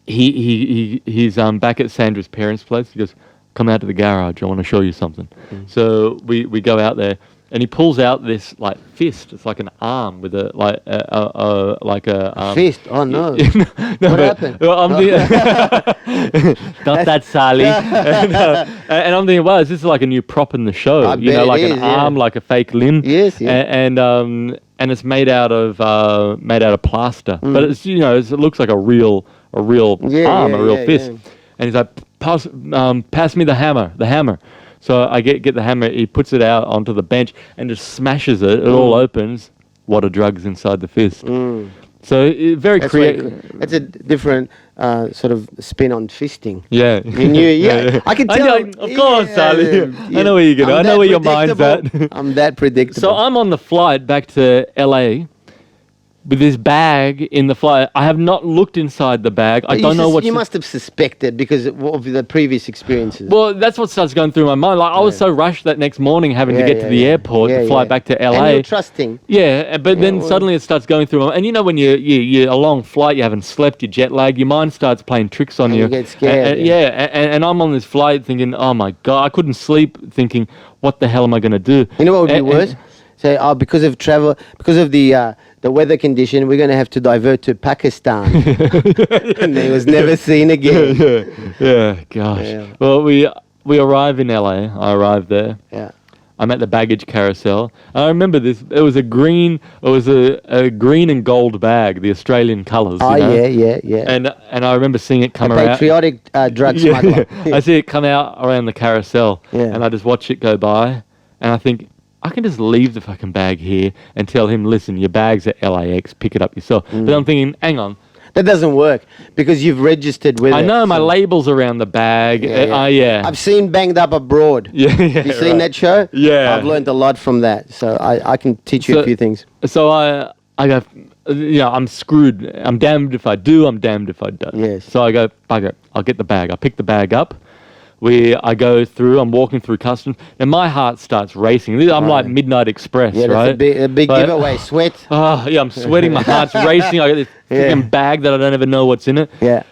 he's back at Sandra's parents' place. He goes, "Come out to the garage. I want to show you something." So we go out there, and he pulls out this like fist. It's like an arm with a fist. Oh no! What happened? Well, not that, Saleh. And I'm thinking, wow, is this like a new prop in the show? Like an arm, like a fake limb. Yes. And it's made out of plaster, but it's it looks like a real arm, a real fist. Yeah. And he's like, pass me the hammer. So I get the hammer, he puts it out onto the bench and just smashes it. It all opens. What are drugs inside the fist? So very creative. That's a different sort of spin on fisting. Yeah. I can tell. Of course, Saleh. I know where you're going. I know where your mind's at. I'm that predictable. So I'm on the flight back to LA with this bag in the flight. I have not looked inside the bag. I don't know what... You must have suspected because of the previous experiences. Well, that's what starts going through my mind. Like, I was so rushed that next morning having to get to the airport to fly back to LA. And you're trusting. Yeah, but then suddenly it starts going through my mind. And when you're a long flight, you haven't slept, you're jet lagged, your mind starts playing tricks on you. You get scared. And I'm on this flight thinking, oh my God, I couldn't sleep thinking, what the hell am I going to do? You know what would be worse? Say, because of travel, because of the weather condition, we're going to have to divert to Pakistan. And he was never seen again. Gosh. Yeah. Well, we arrive in LA. I arrived there. Yeah. I'm at the baggage carousel. I remember this. It was a green and gold bag, the Australian colours. Yeah. And I remember seeing it come around. Patriotic drug smuggler. I see it come out around the carousel. Yeah. And I just watch it go by, and I think, I can just leave the fucking bag here and tell him, listen, your bag's at LAX, pick it up yourself. But I'm thinking, hang on. That doesn't work because you've registered with it. I know, my label's around the bag. I've seen Banged Up Abroad. You seen that show? Yeah. I've learned a lot from that. So I can teach you a few things. So I go, I'm screwed. I'm damned if I do, I'm damned if I don't. Yes. So I go, bugger, I'll get the bag. I pick the bag up. I go through, I'm walking through customs, and my heart starts racing. I'm like Midnight Express, right? A big giveaway, sweat. Oh, yeah, I'm sweating, my heart's racing. I got this freaking bag that I don't even know what's in it. Yeah.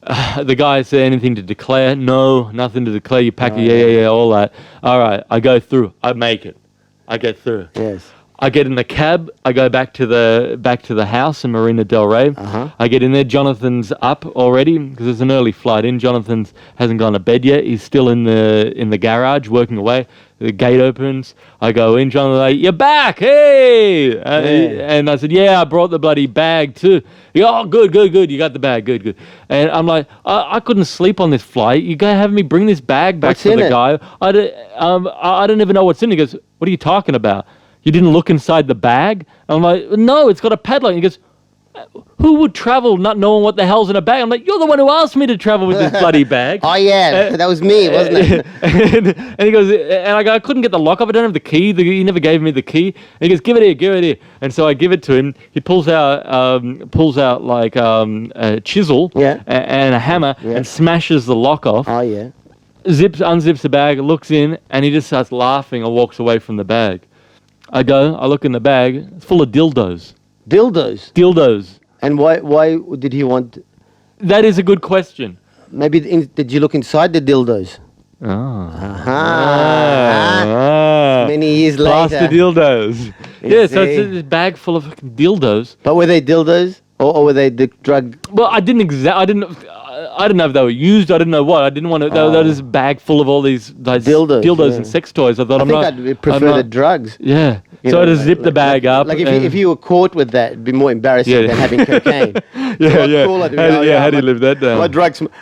The guy said, anything to declare? No, nothing to declare. You pack it, all that. All right, I go through. I make it. I get through. Yes. I get in the cab. I go back to the house in Marina Del Rey. I get in there. Jonathan's up already because it's an early flight in. Jonathan hasn't gone to bed yet. He's still in the garage working away. The gate opens. I go in. Jonathan's like, "You're back, hey!" And I said, "Yeah, I brought the bloody bag too." He goes, "Oh, good. You got the bag, good." And I'm like, I couldn't sleep on this flight. You gotta have me bring this bag back to the guy. I don't even know what's in it. He goes, "What are you talking about? You didn't look inside the bag?" I'm like, "No, it's got a padlock." He goes, "Who would travel not knowing what the hell's in a bag?" I'm like, "You're the one who asked me to travel with this bloody bag." Oh, yeah. That was me, wasn't it? and he goes, and I go, "I couldn't get the lock off. I don't have the key. He never gave me the key." And he goes, give it here. And so I give it to him. He pulls out like a chisel and a hammer and smashes the lock off. Oh, yeah. Unzips the bag, looks in, and he just starts laughing and walks away from the bag. I look in the bag. It's full of dildos. Dildos. And why did he want... That is a good question. Maybe did you look inside the dildos? Many years later. Past the dildos. So it's this bag full of fucking dildos. But were they dildos? Or were they the drug? Well, I didn't know if they were used. I didn't know what. I didn't want to. They were this bag full of all these dildos and sex toys. I thought I'd prefer the drugs. Yeah. So I just zipped the bag up. Like if you were caught with that, it'd be more embarrassing than having cocaine. How do you live that down?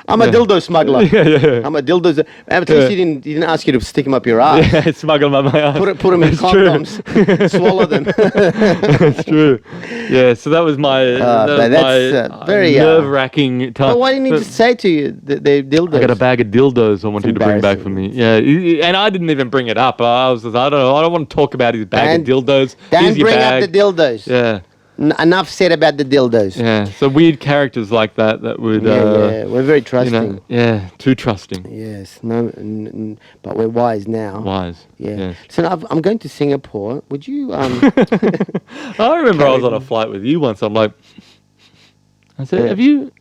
I'm a dildo smuggler. I'm a dildo. At least he didn't ask you to stick them up your ass. Yeah, smuggle them up my ass. Put them in condoms. Swallow them. That's true. Yeah. So that was my very nerve-wracking time. But why didn't he just say to you that they're dildos? I got a bag of dildos I want you to bring back for me. Yeah, and I didn't even bring it up. I was, I don't want to talk about his bag of dildos. Don't bring up the dildos. Yeah. Enough said about the dildos. Yeah. So weird characters like that would... we're very trusting. Too trusting. Yes. But we're wise now. Wise. Yeah. Yes. So I'm going to Singapore. Would you... I remember I was on a flight with you once. I'm like... I said, have you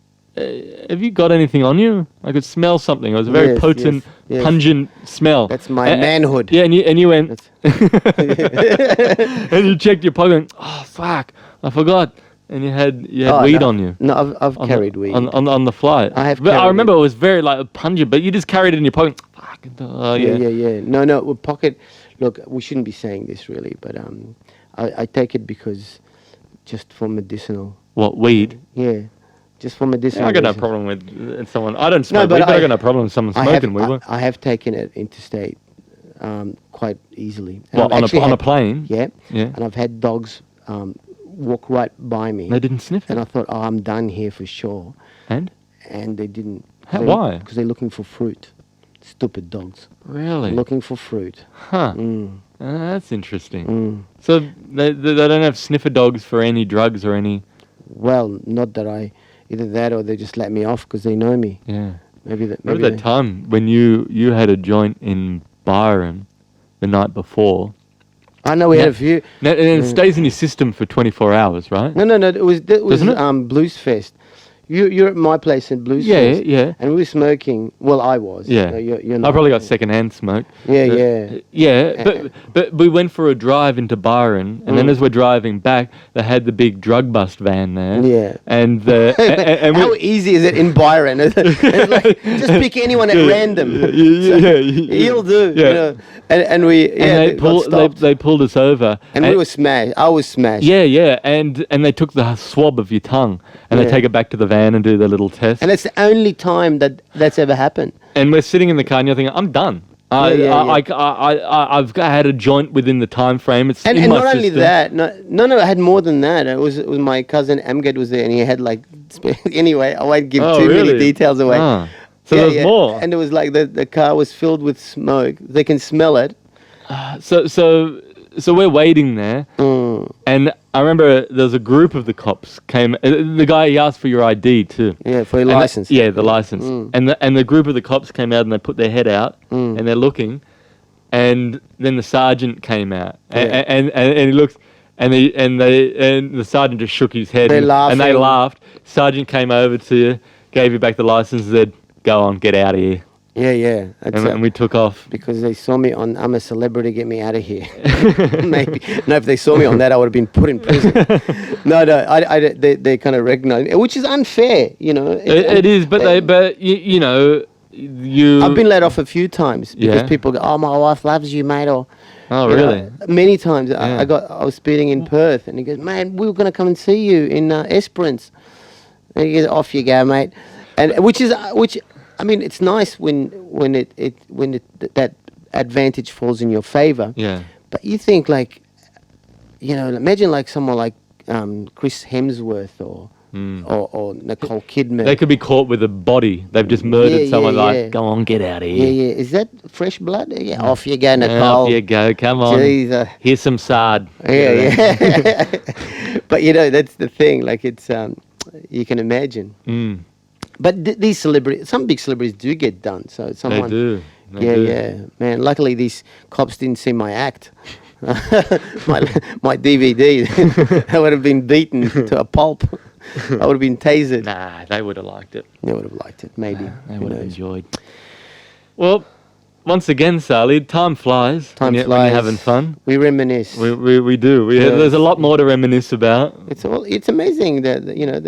got anything on you? I could smell something. It was a very potent, pungent smell. That's my manhood. Yeah, and you went, and you checked your pocket. And, oh fuck, I forgot. And you had weed on you. No, I've carried weed on the flight. I remember it was very like pungent, but you just carried it in your pocket. Fuck. Yeah. No, pocket. Look, we shouldn't be saying this really, but I take it because just for medicinal. What, weed? Yeah. Just for medicinal. I got no problem with someone. I don't smoke weed, but I got no problem with someone smoking weed. I have taken it interstate quite easily. Well, on a plane? Yeah. And I've had dogs walk right by me. They didn't sniff it? And I thought, I'm done here for sure. And they didn't. Why? Because they're looking for fruit. Stupid dogs. Really? Looking for fruit. Huh. That's interesting. So they don't have sniffer dogs for any drugs or any... Well, not that either that or they just let me off because they know me. Yeah. Maybe Remember that time when you had a joint in Byron the night before? I know we had a few. And it stays in your system for 24 hours, right? No. It was Blues Fest. You're at my place in Blues Fest. Yeah. And we were smoking. Well, I was. Yeah. No, you're not. I probably got secondhand smoke. Yeah. But we went for a drive into Byron, and then as we're driving back, they had the big drug bust van there. Yeah. And how easy is it in Byron? It's like, just pick anyone at random. He'll do. Yeah. You know. And they pulled us over. And we were smashed. I was smashed. Yeah. And they took the swab of your tongue, and they take it back to the van and do the little test. And it's the only time that's ever happened. And we're sitting in the car and you're thinking, I'm done. I've had a joint within the time frame. It's and not only that, no, I had more than that. It was my cousin Amgad was there, and he had like anyway. I won't give too many details away. So there's more. And it was like the car was filled with smoke. They can smell it. So we're waiting there, and I remember there was a group of the cops came. The guy, he asked for your ID too. Yeah, for your license. The license. And the group of the cops came out and they put their head out and they're looking, and then the sergeant came out and he looks and the sergeant just shook his head and they laughed. Sergeant came over to you, gave you back the license, and said, "Go on, get out of here." Yeah. And we took off. Because they saw me on I'm a Celebrity, get me out of here. Maybe. No, if they saw me on that, I would have been put in prison. No, they kind of recognize me, which is unfair, you know. It is, but you know, I've been let off a few times because people go, "Oh, my wife loves you, mate," or really? Many times. I was speeding in Perth, and he goes, "Man, we were going to come and see you in Esperance." And he goes, "Off you go, mate," and which I mean, it's nice when that advantage falls in your favor. Yeah. But you think like, you know, imagine like someone like Chris Hemsworth or Nicole Kidman. They could be caught with a body. They've just murdered someone. Like, go on, get out of here. Yeah. Is that fresh blood? Yeah. Off you go, Nicole. Off you go. Come on. Jeez, here's some sard. Yeah. But you know, that's the thing. Like it's you can imagine. But these celebrities, some big celebrities do get done. So someone, they do. Yeah. Man, luckily these cops didn't see my act. my DVD. I would have been beaten to a pulp. I would have been tasered. Nah, they would have liked it. They would have liked it, maybe. They would have enjoyed. Well, once again, Saleh, time flies. When you're having fun. We reminisce. We do. There's a lot more to reminisce about. It's amazing that, you know,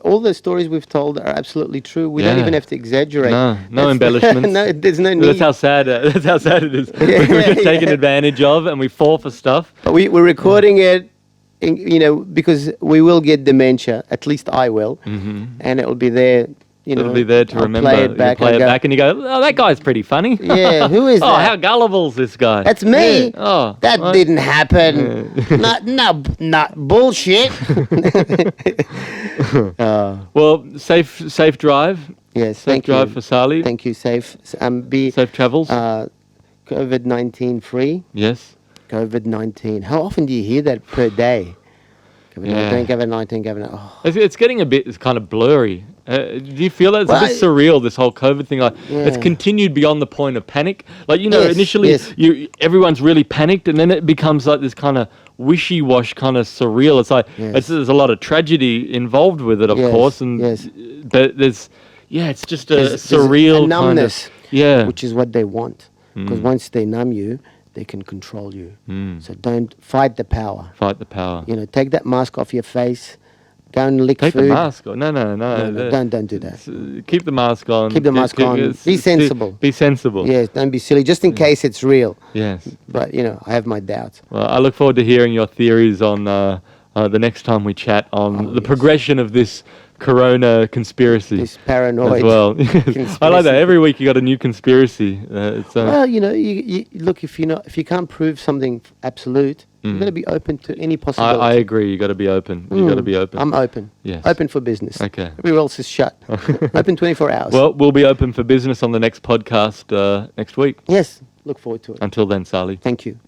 all the stories we've told are absolutely true. We don't even have to exaggerate. No embellishments. No, there's no need. That's how sad it is. We're just taken advantage of, and we fall for stuff. But we're recording it, you know, because we will get dementia. At least I will, and it will be there. You know, it'll be there to remember. Play it back, and you go, "Oh, that guy's pretty funny." Yeah, who is that? Oh, how gullible's this guy? That's me. Yeah. Oh, that didn't happen. Not bullshit. Well, safe drive. Yes, safe drive for Saleh. Thank you. Safe travels. COVID-19 free. Yes. COVID-19. How often do you hear that per day? COVID-19. Oh. It's getting a bit kind of blurry. Do you feel that it's a bit surreal, this whole COVID thing? Like it's continued beyond the point of panic. Like, you know, initially everyone's really panicked, and then it becomes like this kind of wishy-wash, kind of surreal. It's like there's a lot of tragedy involved with it, of course, and but there's it's just a surreal a numbness, kind of, which is what they want. Because once they numb you, they can control you. So don't fight the power. Fight the power. You know, take that mask off your face. Go and lick food. Take the mask off. No. Don't do that. Keep the mask on. Keep the mask on. Be sensible. Be sensible. Yes, don't be silly. Just in case it's real. Yes. But, you know, I have my doubts. Well, I look forward to hearing your theories on the next time we chat on the progression of this Corona conspiracy. This paranoid as well. I like that. Every week you got a new conspiracy. Well, you know, you look, if you can't prove something absolute, you've got to be open to any possibility. I agree. You got to be open. You got to be open. I'm open. Yes. Open for business. Okay. Everywhere else is shut. Open 24 hours. Well, we'll be open for business on the next podcast next week. Yes. Look forward to it. Until then, Saleh. Thank you.